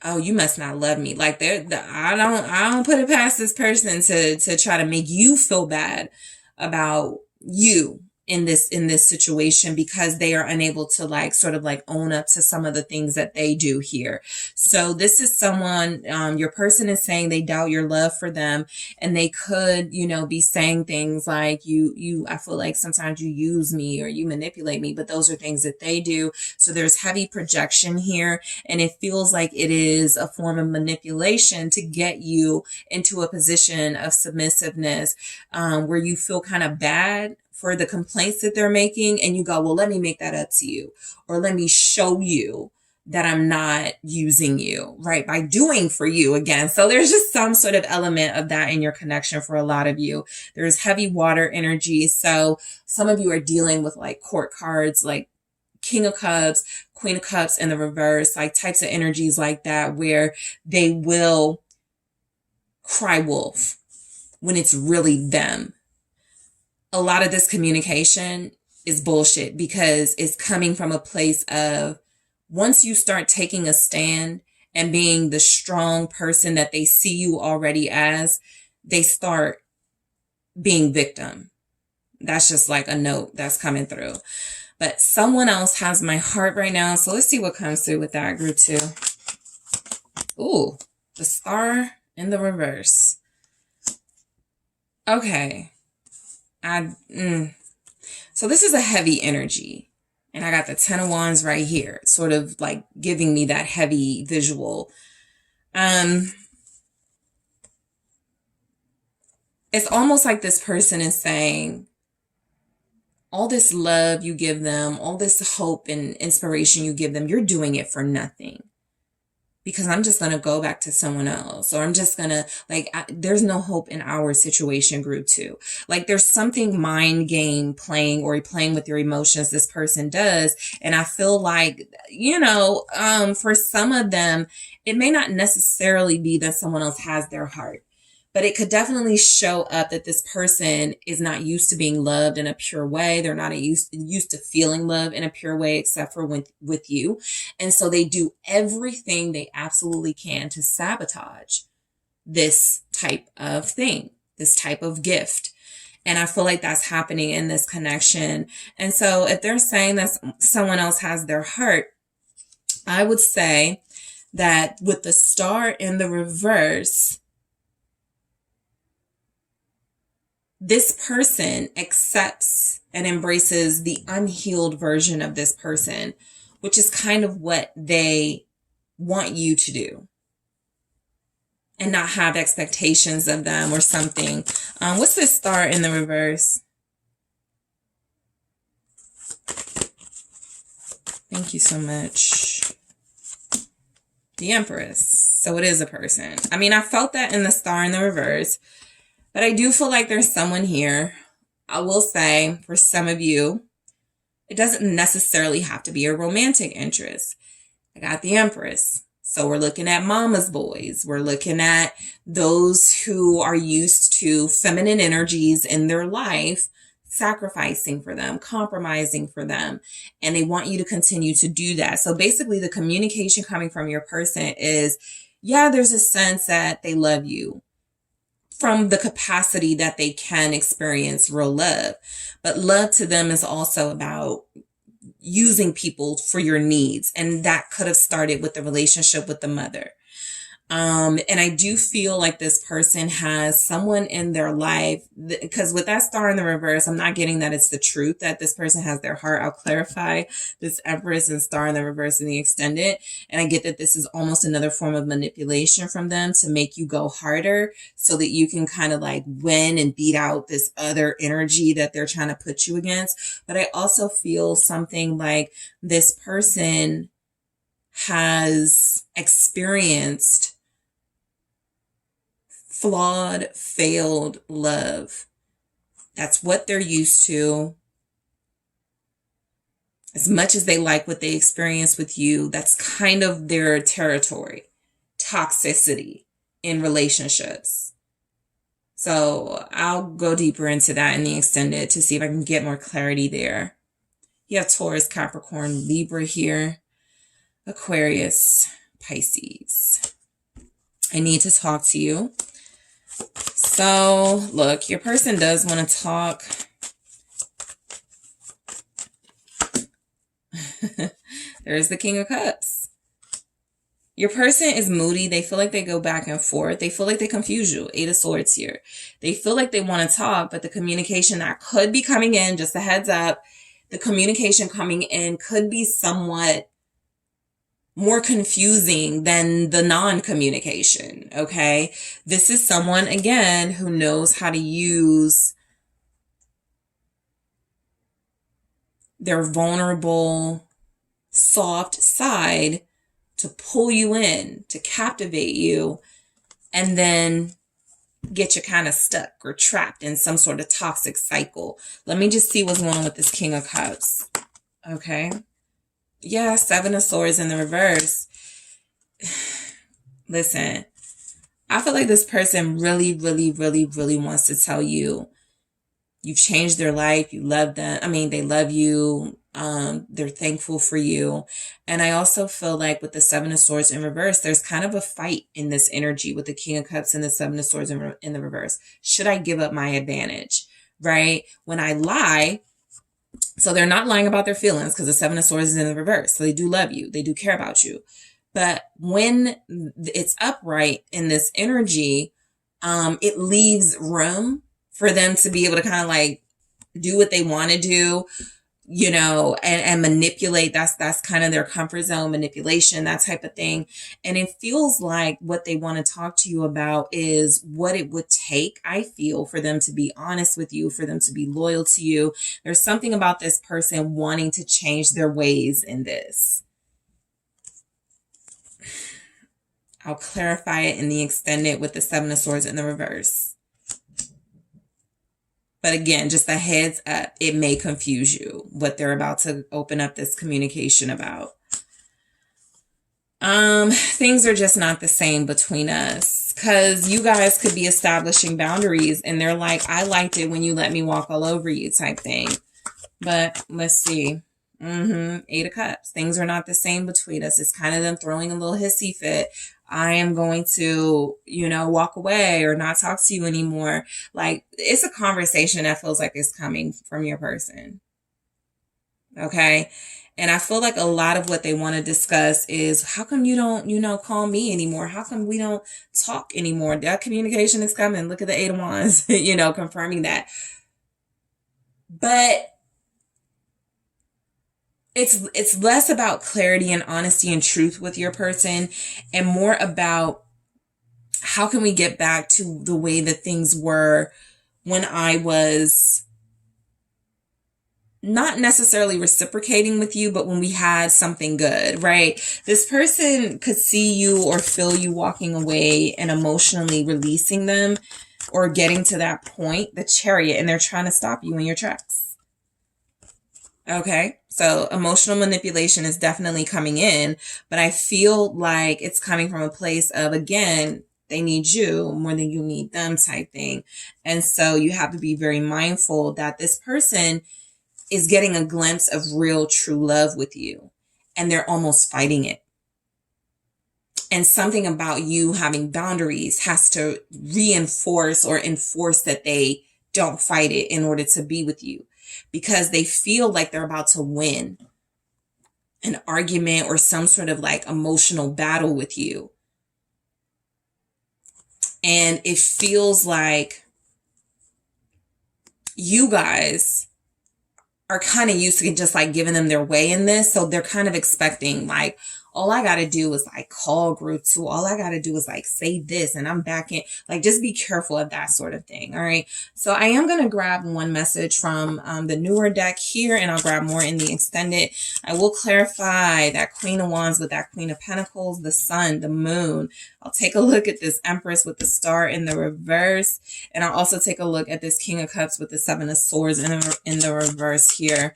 oh, you must not love me. Like I don't put it past this person to try to make you feel bad about you in this situation, because they are unable to like sort of like own up to some of the things that they do here. So this is someone, your person is saying they doubt your love for them, and they could, be saying things like I feel like sometimes you use me or you manipulate me, but those are things that they do. So there's heavy projection here, and it feels like it is a form of manipulation to get you into a position of submissiveness, where you feel kind of bad for the complaints that they're making, and you go, well, let me make that up to you, or let me show you that I'm not using you, right, by doing for you again. So there's just some sort of element of that in your connection for a lot of you. There's heavy water energy. So some of you are dealing with like court cards, like King of Cups, Queen of Cups in the reverse, like types of energies like that, where they will cry wolf when it's really them. a lot of this communication is bullshit because it's coming from a place of once you start taking a stand and being the strong person that they see you already as, they start being victim. That's just like a note that's coming through. But someone else has my heart right now. So let's see what comes through with that group too. Ooh, the star in the reverse. Okay. So this is a heavy energy. And I got the 10 of Wands right here, sort of like giving me that heavy visual. It's almost like this person is saying, all this love you give them, all this hope and inspiration you give them, you're doing it for nothing. Because I'm just going to go back to someone else. Or I'm just going to, there's no hope in our situation, group two. Like, there's something mind game playing or playing with your emotions this person does. And I feel like, for some of them, it may not necessarily be that someone else has their heart. But it could definitely show up that this person is not used to being loved in a pure way. They're not used to feeling love in a pure way, except for with you. And so they do everything they absolutely can to sabotage this type of thing, this type of gift. And I feel like that's happening in this connection. And so if they're saying that someone else has their heart, I would say that with the star in the reverse, this person accepts and embraces the unhealed version of this person, which is kind of what they want you to do and not have expectations of them or something. What's this star in the reverse? Thank you so much. The Empress. So it is a person. I mean, I felt that in the star in the reverse. But I do feel like there's someone here. I will say, for some of you, it doesn't necessarily have to be a romantic interest. I got the Empress. So we're looking at mama's boys. We're looking at those who are used to feminine energies in their life, sacrificing for them, compromising for them. And they want you to continue to do that. So basically the communication coming from your person is, yeah, there's a sense that they love you, from the capacity that they can experience real love. But love to them is also about using people for your needs. And that could have started with the relationship with the mother. And I do feel like this person has someone in their life, because with that star in the reverse, I'm not getting that it's the truth that this person has their heart. I'll clarify this Empress and star in the reverse in the extended. And I get that this is almost another form of manipulation from them to make you go harder so that you can kind of like win and beat out this other energy that they're trying to put you against. But I also feel something like this person has experienced flawed, failed love. That's what they're used to. As much as they like what they experience with you, that's kind of their territory. Toxicity in relationships. So I'll go deeper into that in the extended to see if I can get more clarity there. You have Taurus, Capricorn, Libra here, Aquarius, Pisces. I need to talk to you. So, look, your person does want to talk. There's the King of Cups. Your person is moody. They feel like they go back and forth. They feel like they confuse you. 8 of Swords here. They feel like they want to talk, but the communication that could be coming in, just a heads up, the communication coming in could be somewhat more confusing than the non-communication, okay? This is someone, again, who knows how to use their vulnerable, soft side to pull you in, to captivate you, and then get you kind of stuck or trapped in some sort of toxic cycle. Let me just see what's going on with this King of Cups, okay? Yeah, 7 of Swords in the reverse. Listen, I feel like this person really, really, really, really wants to tell you You've changed their life. You love them. I mean, they love you. They're thankful for you. And I also feel like with the Seven of Swords in reverse, there's kind of a fight in this energy with the King of Cups and the Seven of Swords in the reverse. Should I give up my advantage? Right? When I lie, so they're not lying about their feelings because the Seven of Swords is in the reverse. So they do love you. They do care about you. But when it's upright in this energy, it leaves room for them to be able to kind of like do what they want to do, you know, and manipulate. That's kind of their comfort zone, manipulation, that type of thing. And it feels like what they want to talk to you about is what it would take, I feel, for them to be honest with you, for them to be loyal to you. There's something about this person wanting to change their ways in this. I'll clarify it in the extended with the Seven of Swords in the reverse. But again, just a heads up, it may confuse you what they're about to open up this communication about. Things are just not the same between us, because you guys could be establishing boundaries and they're like, I liked it when you let me walk all over you type thing. But let's see. Eight of Cups. Things are not the same between us. It's kind of them throwing a little hissy fit. I am going to, you know, walk away or not talk to you anymore. Like, it's a conversation that feels like it's coming from your person. Okay. And I feel like a lot of what they want to discuss is, how come you don't, you know, call me anymore? How come we don't talk anymore? That communication is coming. Look at the Eight of Wands, you know, confirming that. But it's less about clarity and honesty and truth with your person and more about how can we get back to the way that things were when I was not necessarily reciprocating with you, but when we had something good, right? This person could see you or feel you walking away and emotionally releasing them or getting to that point, the Chariot, and they're trying to stop you in your tracks. Okay, so emotional manipulation is definitely coming in, but I feel like it's coming from a place of, again, they need you more than you need them type thing. And so you have to be very mindful that this person is getting a glimpse of real, true love with you, and they're almost fighting it. And something about you having boundaries has to reinforce or enforce that they don't fight it in order to be with you, because they feel like they're about to win an argument or some sort of like emotional battle with you. And it feels like you guys are kind of used to just like giving them their way in this. So they're kind of expecting like, all I got to do is like call group 2. All I got to do is like say this and I'm back in. Like, just be careful of that sort of thing. All right. So I am going to grab one message from the newer deck here, and I'll grab more in the extended. I will clarify that Queen of Wands with that Queen of Pentacles, the Sun, the Moon. I'll take a look at this Empress with the Star in the reverse. And I'll also take a look at this King of Cups with the Seven of Swords in the reverse here.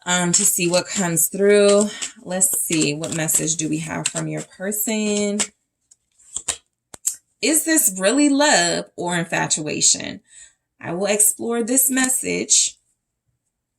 To see what comes through. Let's see, what message do we have from your person? Is this really love or infatuation? I will explore this message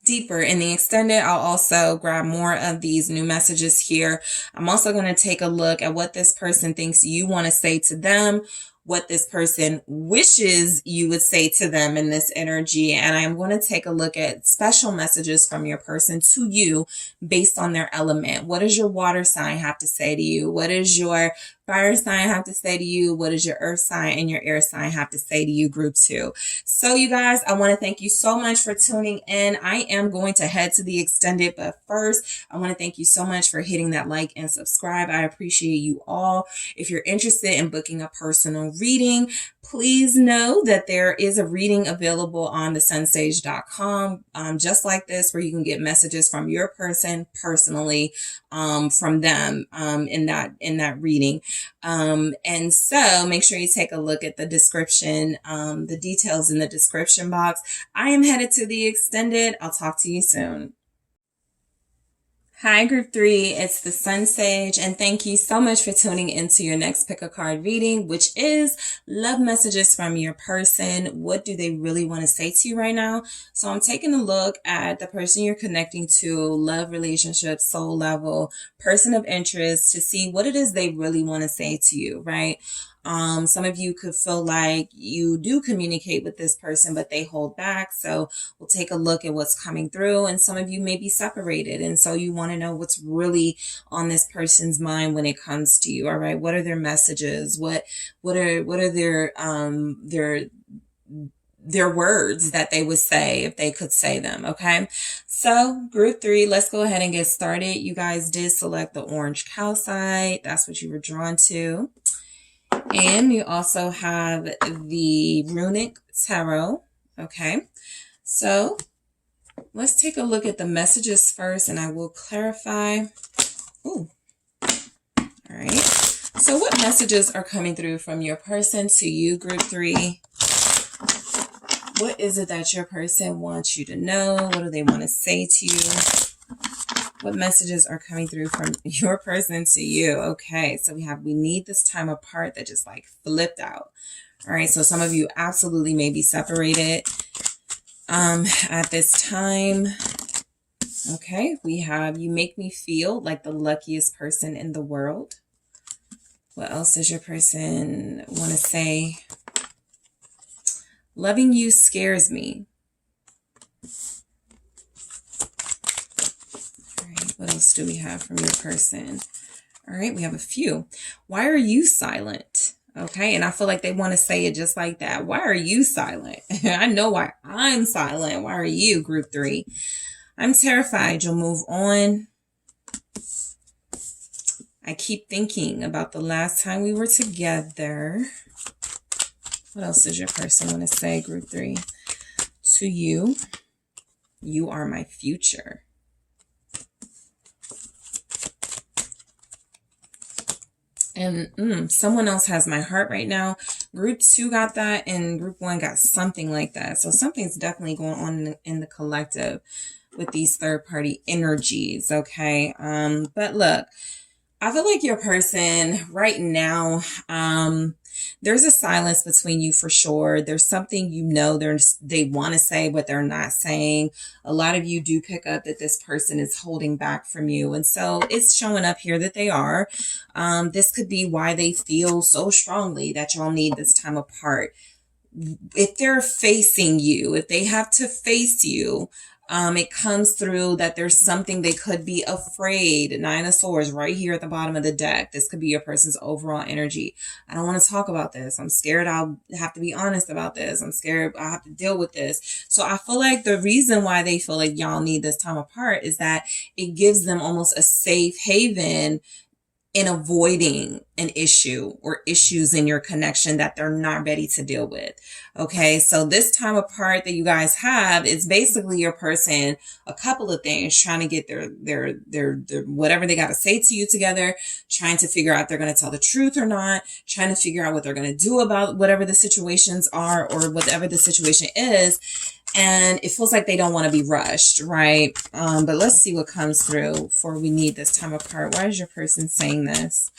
deeper in the extended. I'll also grab more of these new messages here. I'm also going to take a look at what this person thinks you want to say to them, what this person wishes you would say to them in this energy. And I'm going to take a look at special messages from your person to you based on their element. What does your water sign have to say to you? What does your fire sign have to say to you? What does your earth sign and your air sign have to say to you, group 2? So you guys, I want to thank you so much for tuning in. I am going to head to the extended, but first I want to thank you so much for hitting that like and subscribe. I appreciate you all. If you're interested in booking a personal reading, please know that there is a reading available on TheSunSage.com, just like this, where you can get messages from your person personally, from them, in that reading. And so make sure you take a look at the description, the details in the description box. I am headed to the extended. I'll talk to you soon. Hi, Group 3. It's the SunSage, and thank you so much for tuning into your next pick a card reading, which is love messages from your person. What do they really want to say to you right now? So I'm taking a look at the person you're connecting to, love, relationship, soul level, person of interest, to see what it is they really want to say to you, right? Some of you could feel like you do communicate with this person, but they hold back. So we'll take a look at what's coming through. And some of you may be separated. And so you want to know what's really on this person's mind when it comes to you. All right. What are their messages? What are their words that they would say if they could say them. Okay. So Group 3, let's go ahead and get started. You guys did select the orange calcite. That's what you were drawn to. And you also have the runic tarot. Okay. So let's take a look at the messages first, and I will clarify. Ooh. All right. So what messages are coming through from your person to you, Group 3? What is it that your person wants you to know? What do they want to say to you? What messages are coming through from your person to you? Okay, so we need this time apart that just like flipped out. All right, so some of you absolutely may be separated at this time. Okay, we have you make me feel like the luckiest person in the world. What else does your person want to say? Loving you scares me. What else do we have from your person? All right, we have a few. Why are you silent? Okay, and I feel like they want to say it just like that. Why are you silent? I know why I'm silent. Why are you, Group 3? I'm terrified you'll move on. I keep thinking about the last time we were together. What else does your person want to say, Group 3? To you, you are my future. And someone else has my heart right now. Group 2 got that, and Group 1 got something like that. So something's definitely going on in the collective with these third-party energies, okay? But look, I feel like your person right now, there's a silence between you for sure. There's something they want to say, but they're not saying. A lot of you do pick up that this person is holding back from you. And so it's showing up here that they are. This could be why they feel so strongly that y'all need this time apart. If they're facing you, if they have to face you, it comes through that there's something they could be afraid. 9 of Swords right here at the bottom of the deck. This could be your person's overall energy. I don't want to talk about this. I'm scared I'll have to be honest about this. I'm scared I have to deal with this. So I feel like the reason why they feel like y'all need this time apart is that it gives them almost a safe haven in avoiding an issue or issues in your connection that they're not ready to deal with. Okay. So this time apart that you guys have is basically your person, a couple of things, trying to get their whatever they got to say to you together, trying to figure out if they're going to tell the truth or not, trying to figure out what they're going to do about whatever the situations are or whatever the situation is. And it feels like they don't want to be rushed, right? But let's see what comes through for we need this time apart. Why is your person saying this?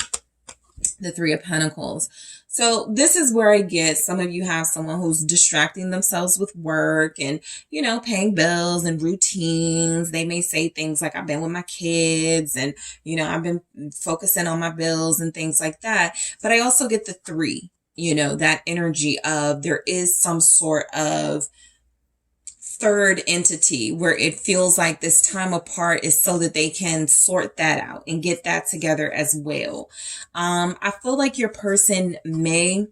The 3 of Pentacles. So this is where I get some of you have someone who's distracting themselves with work and, paying bills and routines. They may say things like, I've been with my kids and, I've been focusing on my bills and things like that. But I also get the 3, that energy of there is some sort of third entity where it feels like this time apart is so that they can sort that out and get that together as well. I feel like your person may,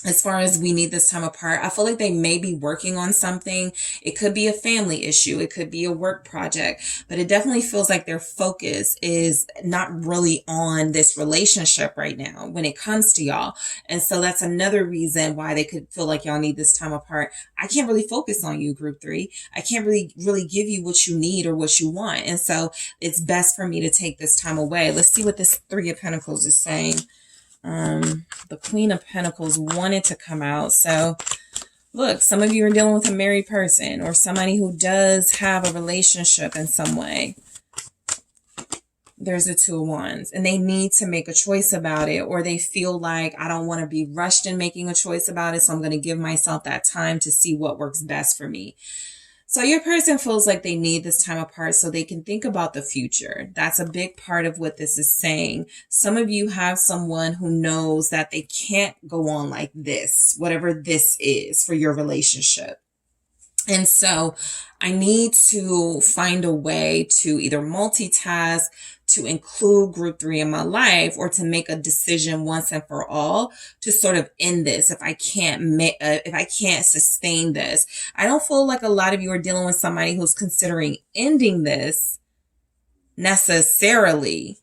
as far as we need this time apart, I feel like they may be working on something. It could be a family issue. It could be a work project, but it definitely feels like their focus is not really on this relationship right now when it comes to y'all. And so that's another reason why they could feel like y'all need this time apart. I can't really focus on you, Group 3. I can't really give you what you need or what you want. And so it's best for me to take this time away. Let's see what this 3 of Pentacles is saying. The Queen of Pentacles wanted to come out. So look, some of you are dealing with a married person or somebody who does have a relationship in some way. there's a Two of Wands, and they need to make a choice about it, or they feel like, I don't want to be rushed in making a choice about it, so I'm going to give myself that time to see what works best for me. So your person feels like they need this time apart so they can think about the future. That's a big part of what this is saying. Some of you have someone who knows that they can't go on like this, whatever this is for your relationship. And so I need to find a way to either multitask, to include group 3 in my life, or to make a decision once and for all to sort of end this. If I can't sustain this, I don't feel like a lot of you are dealing with somebody who's considering ending this necessarily,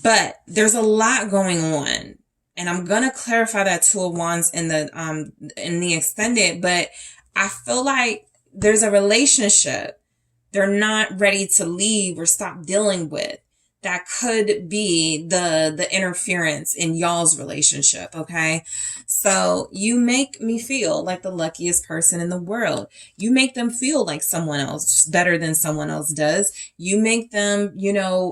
but there's a lot going on. And I'm going to clarify that Two of Wands in the extended, but I feel like there's a relationship they're not ready to leave or stop dealing with. That could be the interference in y'all's relationship, okay? So you make me feel like the luckiest person in the world. You make them feel like someone else better than someone else does. You make them,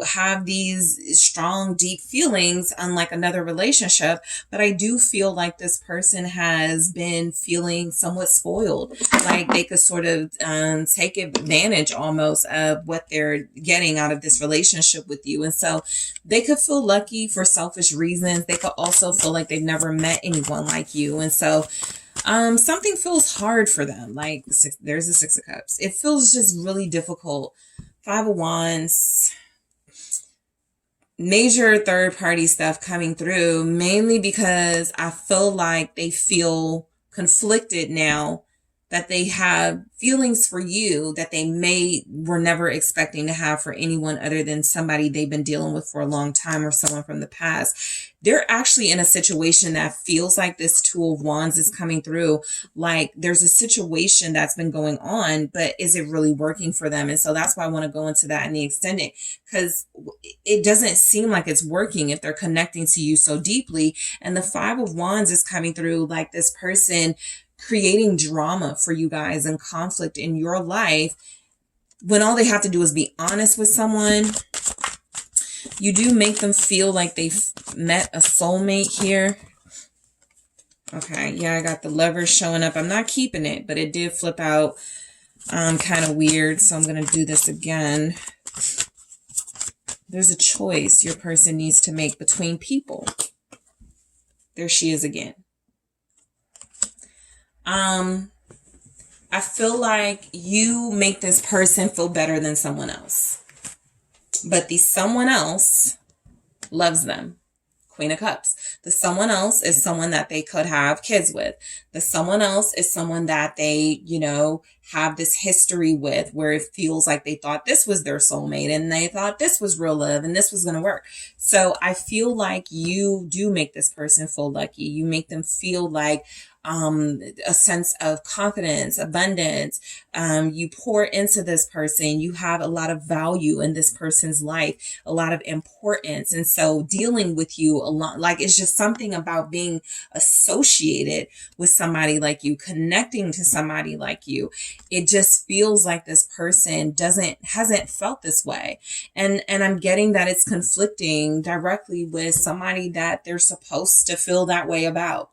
have these strong, deep feelings, unlike another relationship. But I do feel like this person has been feeling somewhat spoiled. Like they could sort of take advantage almost of what they're getting out of this relationship with you. And so they could feel lucky for selfish reasons. They could also feel like they've never met anyone like you. And so something feels hard for them. Like there's the Six of Cups. It feels just really difficult. Five of Wands. Major third party stuff coming through, mainly because I feel like they feel conflicted now that they have feelings for you that they were never expecting to have for anyone other than somebody they've been dealing with for a long time or someone from the past. They're actually in a situation that feels like this Two of Wands is coming through. Like there's a situation that's been going on, but is it really working for them? And so that's why I want to go into that in the extended, because it doesn't seem like it's working if they're connecting to you so deeply. And the Five of Wands is coming through like this person creating drama for you guys and conflict in your life when all they have to do is be honest with someone. You do make them feel like they've met a soulmate here. Okay, yeah, I got the Lovers showing up. I'm not keeping it, but it did flip out kind of weird, so I'm going to do this again. There's a choice your person needs to make between people. There she is again. I feel like you make this person feel better than someone else, but the someone else loves them. Queen of Cups. The someone else is someone that they could have kids with. The someone else is someone that they, have this history with, where it feels like they thought this was their soulmate and they thought this was real love and this was going to work. So I feel like you do make this person feel lucky. You make them feel like a sense of confidence, abundance. You pour into this person. You have a lot of value in this person's life, a lot of importance. And so dealing with you a lot, like it's just something about being associated with somebody like you, connecting to somebody like you. It just feels like this person hasn't felt this way. And I'm getting that it's conflicting directly with somebody that they're supposed to feel that way about.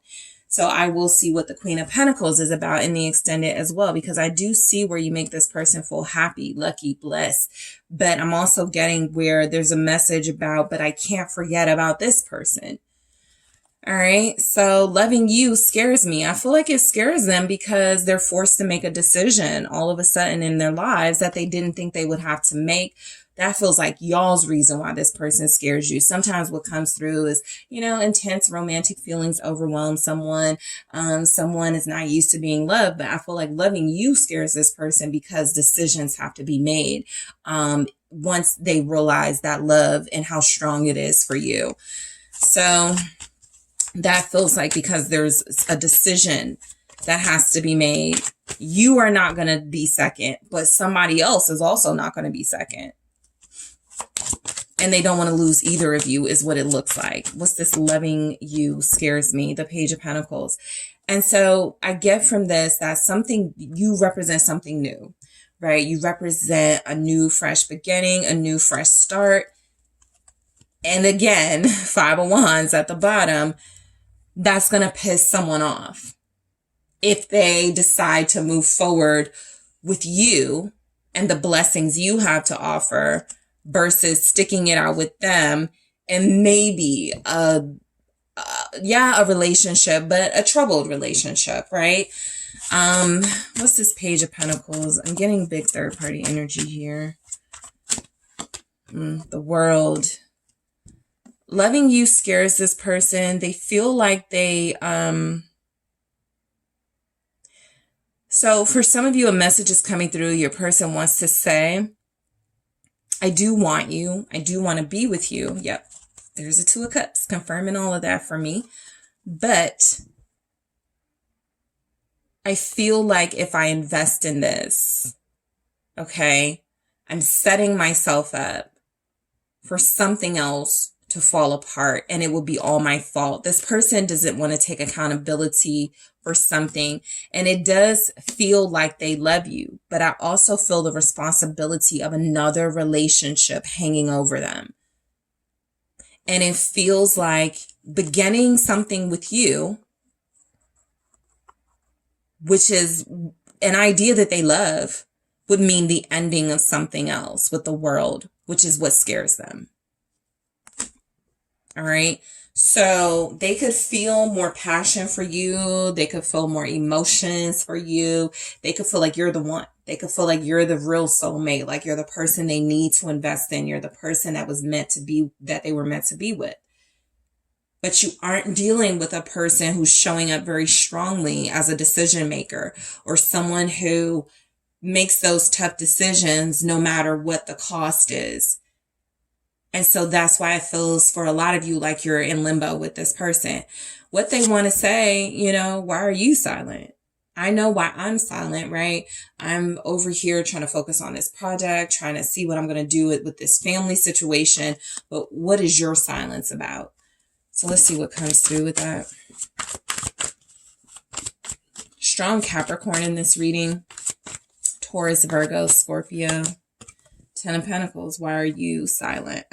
So I will see what the Queen of Pentacles is about in the extended as well, because I do see where you make this person feel happy, lucky, blessed. But I'm also getting where there's a message about, but I can't forget about this person. All right. So loving you scares me. I feel like it scares them because they're forced to make a decision all of a sudden in their lives that they didn't think they would have to make. That feels like y'all's reason why this person scares you. Sometimes what comes through is, intense romantic feelings overwhelm someone. Someone is not used to being loved, but I feel like loving you scares this person because decisions have to be made once they realize that love and how strong it is for you. So that feels like because there's a decision that has to be made, you are not going to be second, but somebody else is also not going to be second. And they don't want to lose either of you is what it looks like. What's this loving you scares me? The Page of Pentacles. And so I get from this that you represent something new, right? You represent a new, fresh beginning, a new, fresh start. And again, Five of Wands at the bottom, that's going to piss someone off if they decide to move forward with you and the blessings you have to offer versus sticking it out with them and maybe a relationship, but a troubled relationship, right? What's this Page of Pentacles? I'm getting big third party energy here. The World. Loving you scares this person. They feel like they, so for some of you, a message is coming through. Your person wants to say, I do want you. I do want to be with you. Yep. There's a Two of Cups confirming all of that for me. But I feel like if I invest in this, okay, I'm setting myself up for something else to fall apart, and it will be all my fault. This person doesn't want to take accountability for something, and it does feel like they love you, but I also feel the responsibility of another relationship hanging over them. And it feels like beginning something with you, which is an idea that they love, would mean the ending of something else with the world, which is what scares them. All right. So they could feel more passion for you. They could feel more emotions for you. They could feel like you're the one. They could feel like you're the real soulmate, like you're the person they need to invest in. You're the person that was meant to be, that they were meant to be with. But you aren't dealing with a person who's showing up very strongly as a decision maker or someone who makes those tough decisions no matter what the cost is. And so that's why it feels for a lot of you like you're in limbo with this person. What they want to say, why are you silent? I know why I'm silent, right? I'm over here trying to focus on this project, trying to see what I'm going to do with this family situation. But what is your silence about? So let's see what comes through with that. Strong Capricorn in this reading. Taurus, Virgo, Scorpio. Ten of Pentacles. Why are you silent?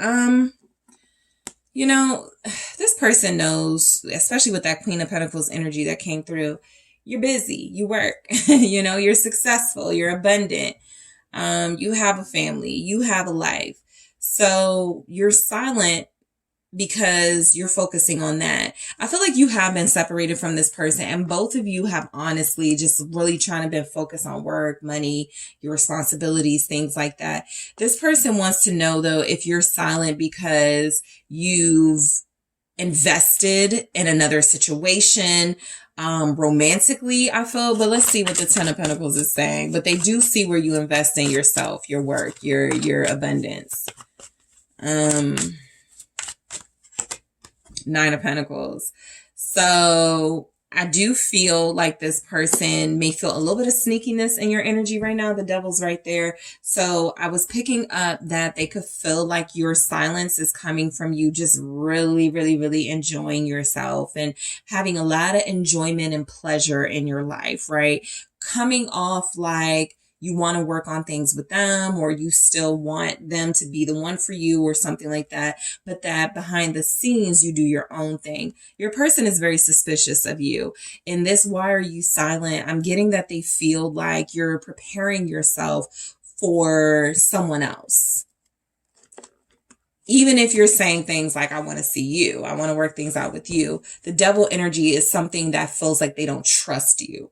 This person knows, especially with that Queen of Pentacles energy that came through, you're busy, you work, you're successful, you're abundant. You have a family, you have a life. So you're silent because you're focusing on that. I feel like you have been separated from this person, and both of you have honestly just really trying to be focused on work, money, your responsibilities, things like that. This person wants to know, though, if you're silent because you've invested in another situation, romantically, I feel, but let's see what the Ten of Pentacles is saying. But they do see where you invest in yourself, your work, your abundance. Nine of Pentacles. So I do feel like this person may feel a little bit of sneakiness in your energy right now. The Devil's right there. So I was picking up that they could feel like your silence is coming from you just really, really, really enjoying yourself and having a lot of enjoyment and pleasure in your life, right? Coming off like you want to work on things with them, or you still want them to be the one for you or something like that, but that behind the scenes you do your own thing. Your person is very suspicious of you. In this why are you silent, I'm getting that they feel like you're preparing yourself for someone else. Even if you're saying things like, I want to see you, I want to work things out with you, the Devil energy is something that feels like they don't trust you.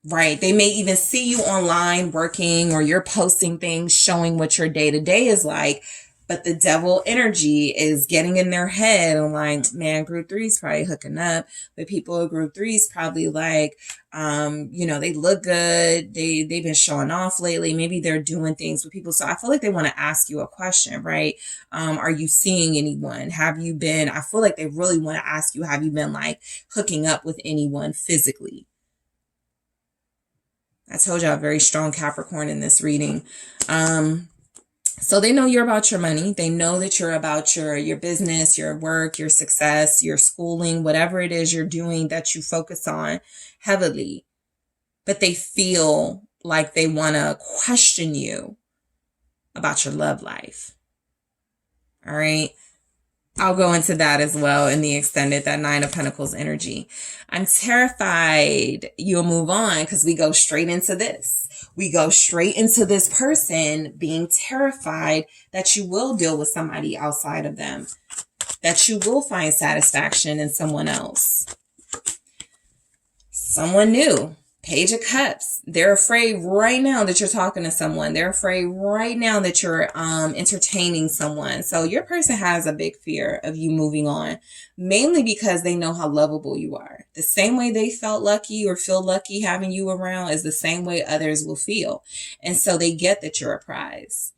Right. They may even see you online working, or you're posting things showing what your day to day is like. But the Devil energy is getting in their head and like, man, group 3 is probably hooking up. But people in group 3 is probably like, they look good. They've been showing off lately. Maybe they're doing things with people. So I feel like they want to ask you a question, right? Are you seeing anyone? I feel like they really want to ask you, have you been like hooking up with anyone physically? I told you I have very strong Capricorn in this reading. So they know you're about your money. They know that you're about your business, your work, your success, your schooling, whatever it is you're doing that you focus on heavily. But they feel like they want to question you about your love life. All right. I'll go into that as well in the extended, that Nine of Pentacles energy. I'm terrified you'll move on because we go straight into this. We go straight into this person being terrified that you will deal with somebody outside of them, that you will find satisfaction in someone else, someone new. Page of Cups. They're afraid right now that you're talking to someone. They're afraid right now that you're entertaining someone. So your person has a big fear of you moving on, mainly because they know how lovable you are. The same way they felt lucky or feel lucky having you around is the same way others will feel. And so they get that you're a prize.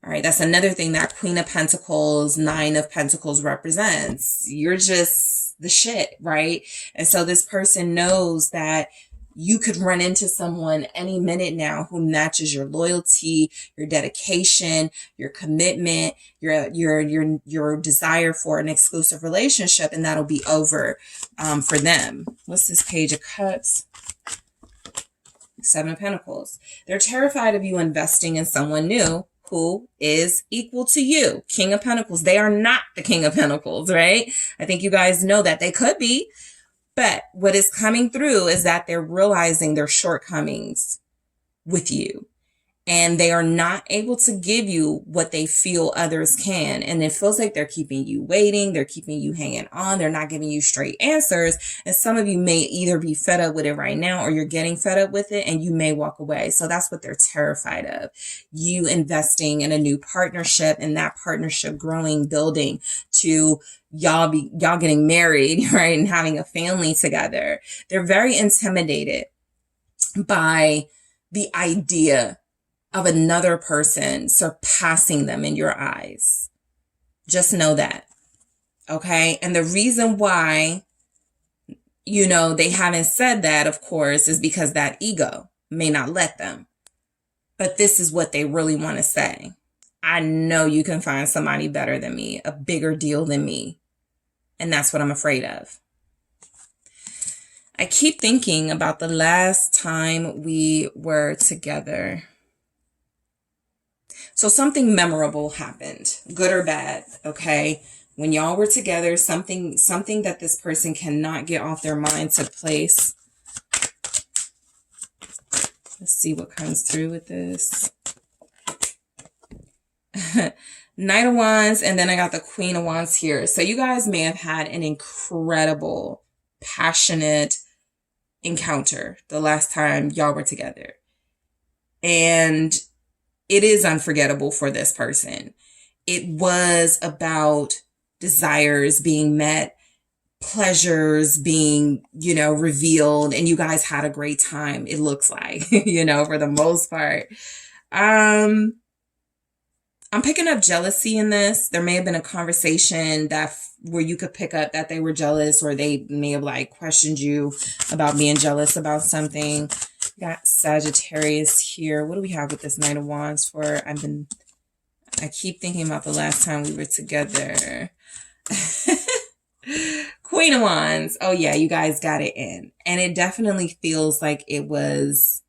All right, that's another thing that Queen of Pentacles, Nine of Pentacles represents. You're just the shit, right? And so this person knows that you could run into someone any minute now who matches your loyalty, your dedication, your commitment, your desire for an exclusive relationship, and that'll be over for them. What's this Page of Cups? Seven of Pentacles. They're terrified of you investing in someone new who is equal to you. King of Pentacles. They are not the King of Pentacles, right? I think you guys know that they could be. But what is coming through is that they're realizing their shortcomings with you. And they are not able to give you what they feel others can. And it feels like they're keeping you waiting. They're keeping you hanging on. They're not giving you straight answers. And some of you may either be fed up with it right now or you're getting fed up with it and you may walk away. So that's what they're terrified of. You investing in a new partnership and that partnership growing, building to y'all getting married, right? And having a family together. They're very intimidated by the idea of another person surpassing them in your eyes. Just know that. Okay. And the reason why, they haven't said that, of course, is because that ego may not let them. But this is what they really want to say. I know you can find somebody better than me, a bigger deal than me. And that's what I'm afraid of. I keep thinking about the last time we were together. So something memorable happened, good or bad, okay? When y'all were together, something that this person cannot get off their mind took place. Let's see what comes through with this. Knight of Wands, and then I got the Queen of Wands here. So you guys may have had an incredible, passionate encounter the last time y'all were together. And it is unforgettable for this person. It was about desires being met, pleasures being, revealed, and you guys had a great time, it looks like, for the most part. I'm picking up jealousy in this. There may have been a conversation where you could pick up that they were jealous, or they may have questioned you about being jealous about something. Got Sagittarius here. What do we have with this Knight of Wands for? I keep thinking about the last time we were together. Queen of Wands. Oh yeah, you guys got it in. And it definitely feels like it was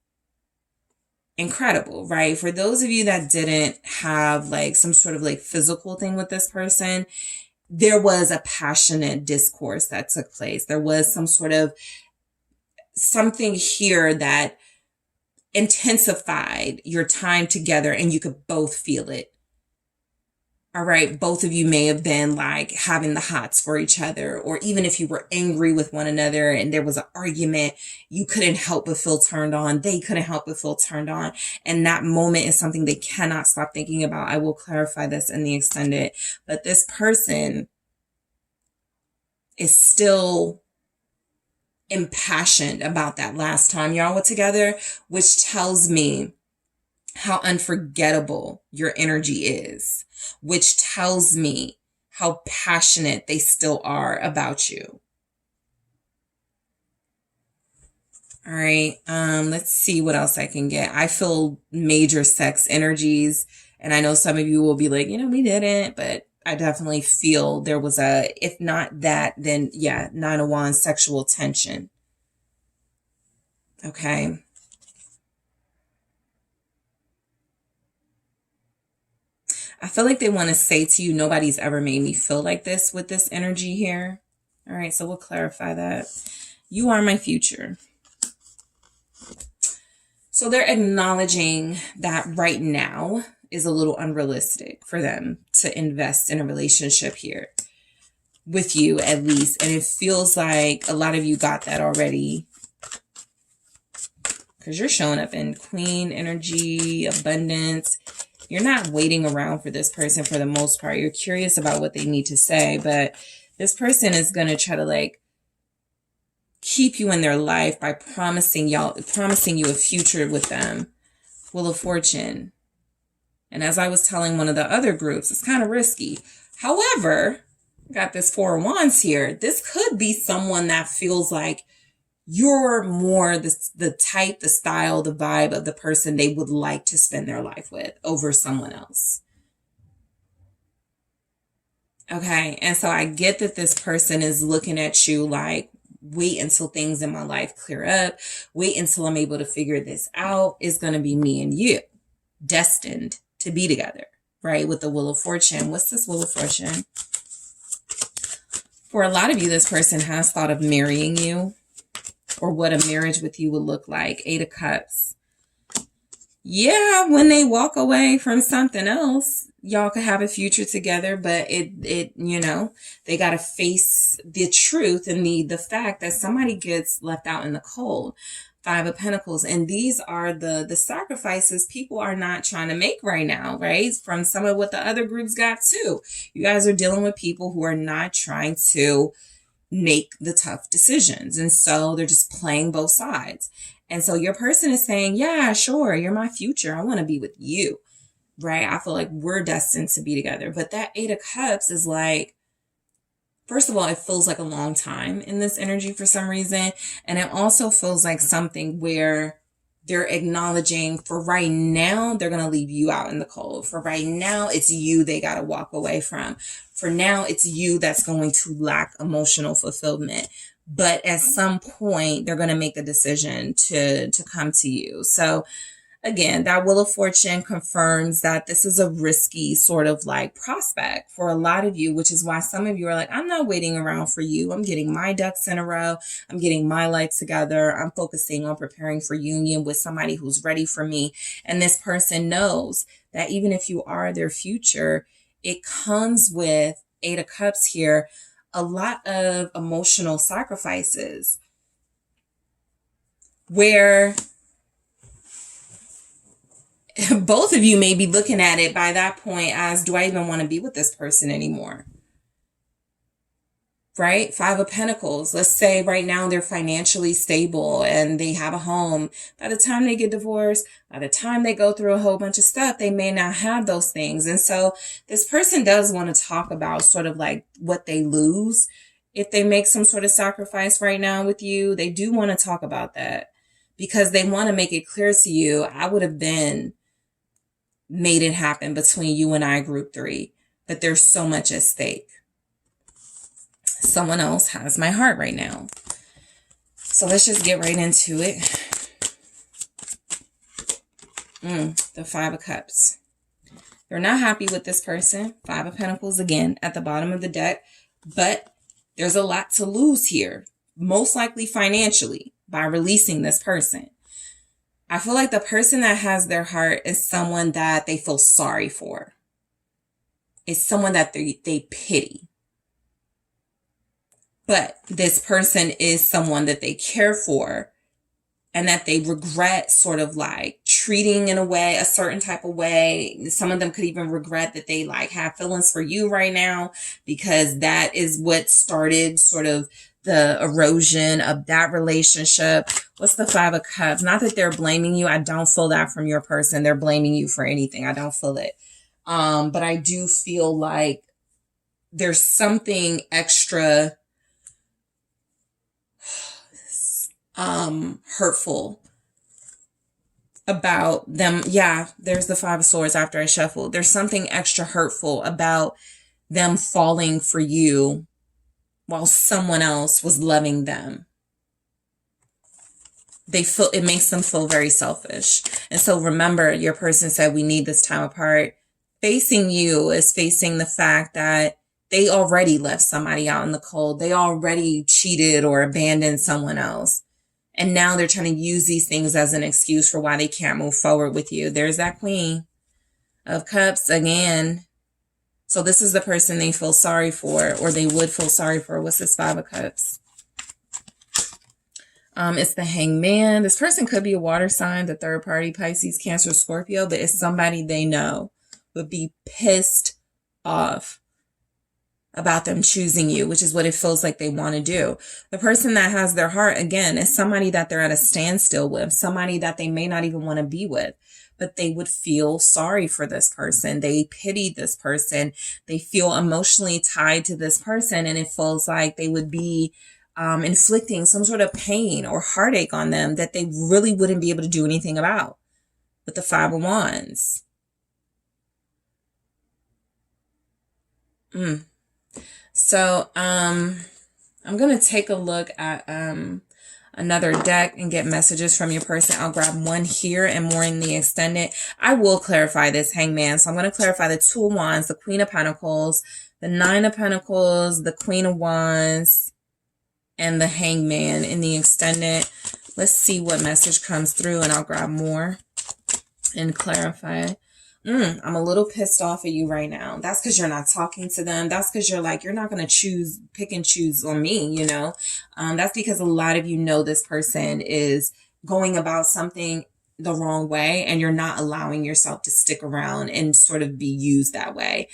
incredible, right? For those of you that didn't have some sort of physical thing with this person, there was a passionate discourse that took place. There was some sort of something here that intensified your time together and you could both feel it. All right. Both of you may have been having the hots for each other, or even if you were angry with one another and there was an argument, you couldn't help but feel turned on. They couldn't help but feel turned on. And that moment is something they cannot stop thinking about. I will clarify this in the extended, but this person is still impassioned about that last time y'all were together, which tells me how unforgettable your energy is, which tells me how passionate they still are about you. All right. Let's see what else I can get. I feel major sex energies, and I know some of you will be like, we didn't, but I definitely feel there was if not that, then yeah, Nine of Wands, sexual tension. Okay. I feel like they want to say to you, nobody's ever made me feel like this with this energy here. All right, so we'll clarify that. You are my future. So they're acknowledging that right now is a little unrealistic for them to invest in a relationship here with you, at least. And it feels like a lot of you got that already, because you're showing up in Queen energy, abundance. You're not waiting around for this person for the most part. You're curious about what they need to say, but this person is going to try to like keep you in their life by promising you a future with them. Wheel of Fortune. And as I was telling one of the other groups, it's kind of risky. However, I got this Four of Wands here. This could be someone that feels like you're more the type, the style, the vibe of the person they would like to spend their life with over someone else. Okay. And so I get that this person is looking at you like, wait until things in my life clear up. Wait until I'm able to figure this out. It's going to be me and you, destined to be together, right? With the Wheel of Fortune. What's this Wheel of Fortune? For a lot of you, this person has thought of marrying you, or what a marriage with you would look like. Eight of Cups. Yeah, when they walk away from something else, y'all could have a future together, but you know, they got to face the truth and the fact that somebody gets left out in the cold. Five of Pentacles. And these are the sacrifices people are not trying to make right now, right? From some of what the other groups got too. You guys are dealing with people who are not trying to make the tough decisions. And so they're just playing both sides. And so your person is saying, yeah, sure, you're my future. I want to be with you, right? I feel like we're destined to be together. But that Eight of Cups is like, first of all, it feels like a long time in this energy for some reason. And it also feels like something where they're acknowledging for right now, they're going to leave you out in the cold. For right now, it's you they got to walk away from. For now, it's you that's going to lack emotional fulfillment. But at some point, they're going to make the decision to come to you. So again, that Wheel of Fortune confirms that this is a risky sort of like prospect for a lot of you, which is why some of you are like, I'm not waiting around for you. I'm getting my ducks in a row. I'm getting my life together. I'm focusing on preparing for union with somebody who's ready for me. And this person knows that even if you are their future, it comes with Eight of Cups here, a lot of emotional sacrifices where both of you may be looking at it by that point as, do I even want to be with this person anymore? Right? Five of Pentacles. Let's say right now they're financially stable and they have a home. By the time they get divorced, by the time they go through a whole bunch of stuff, they may not have those things. And so this person does want to talk about sort of like what they lose if they make some sort of sacrifice right now with you. They do want to talk about that because they want to make it clear to you, I would have been made it happen between you and I, group 3, but there's so much at stake. Someone else has my heart right now. So let's just get right into it. The Five of Cups. They're not happy with this person. Five of Pentacles again at the bottom of the deck, but there's a lot to lose here, most likely financially, by releasing this person. I feel like the person that has their heart is someone that they feel sorry for. It's someone that they pity. But this person is someone that they care for and that they regret sort of like treating in a way, a certain type of way. Some of them could even regret that they like have feelings for you right now, because that is what started sort of the erosion of that relationship. What's the Five of Cups? Not that they're blaming you. I don't feel that from your person. They're blaming you for anything. I don't feel it. But I do feel like there's something extra hurtful about them. Yeah, there's the Five of Swords after I shuffled. There's something extra hurtful about them falling for you while someone else was loving them. It makes them feel very selfish. And so remember, your person said, we need this time apart. facing you is facing the fact that they already left somebody out in the cold. They already cheated or abandoned someone else. And now they're trying to use these things as an excuse for why they can't move forward with you. There's that Queen of Cups again. So this is the person they feel sorry for, or they would feel sorry for. What's this Five of Cups? It's the Hangman. This person could be a water sign, the third party, Pisces, Cancer, Scorpio, but it's somebody they know would be pissed off about them choosing you, which is what it feels like they want to do. The person that has their heart, again, is somebody that they're at a standstill with, somebody that they may not even want to be with, but they would feel sorry for this person. They pity this person. They feel emotionally tied to this person, and it feels like they would be inflicting some sort of pain or heartache on them that they really wouldn't be able to do anything about. With the Five of Wands. So, I'm going to take a look at another deck and get messages from your person. I'll grab one here and more in the extended. I will clarify this, Hangman. So I'm going to clarify the Two of Wands, the Queen of Pentacles, the Nine of Pentacles, the Queen of Wands, and the Hangman in the extended. Let's see what message comes through, and I'll grab more and clarify. I'm a little pissed off at you right now. That's because you're not talking to them. That's because you're like, you're not going to pick and choose on me, you know. That's because a lot of you know this person is going about something the wrong way, and you're not allowing yourself to stick around and sort of be used that way.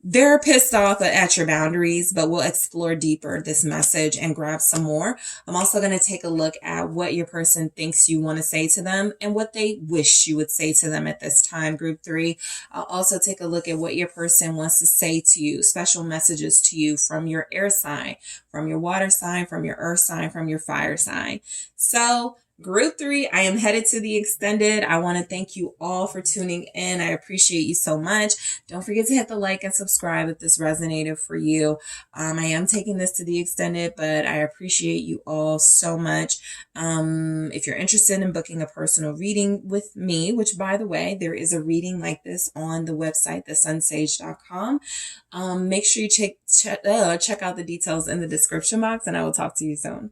They're pissed off at your boundaries, but we'll explore deeper this message and grab some more. I'm also going to take a look at what your person thinks you want to say to them and what they wish you would say to them at this time, Group 3. I'll also take a look at what your person wants to say to you, special messages to you from your air sign, from your water sign, from your earth sign, from your fire sign. So, Group 3, I am headed to the extended. I want to thank you all for tuning in. I appreciate you so much. Don't forget to hit the like and subscribe if this resonated for you. I am taking this to the extended, but I appreciate you all so much. If you're interested in booking a personal reading with me, which by the way, there is a reading like this on the website, TheSunSage.com. Make sure you check out the details in the description box, and I will talk to you soon.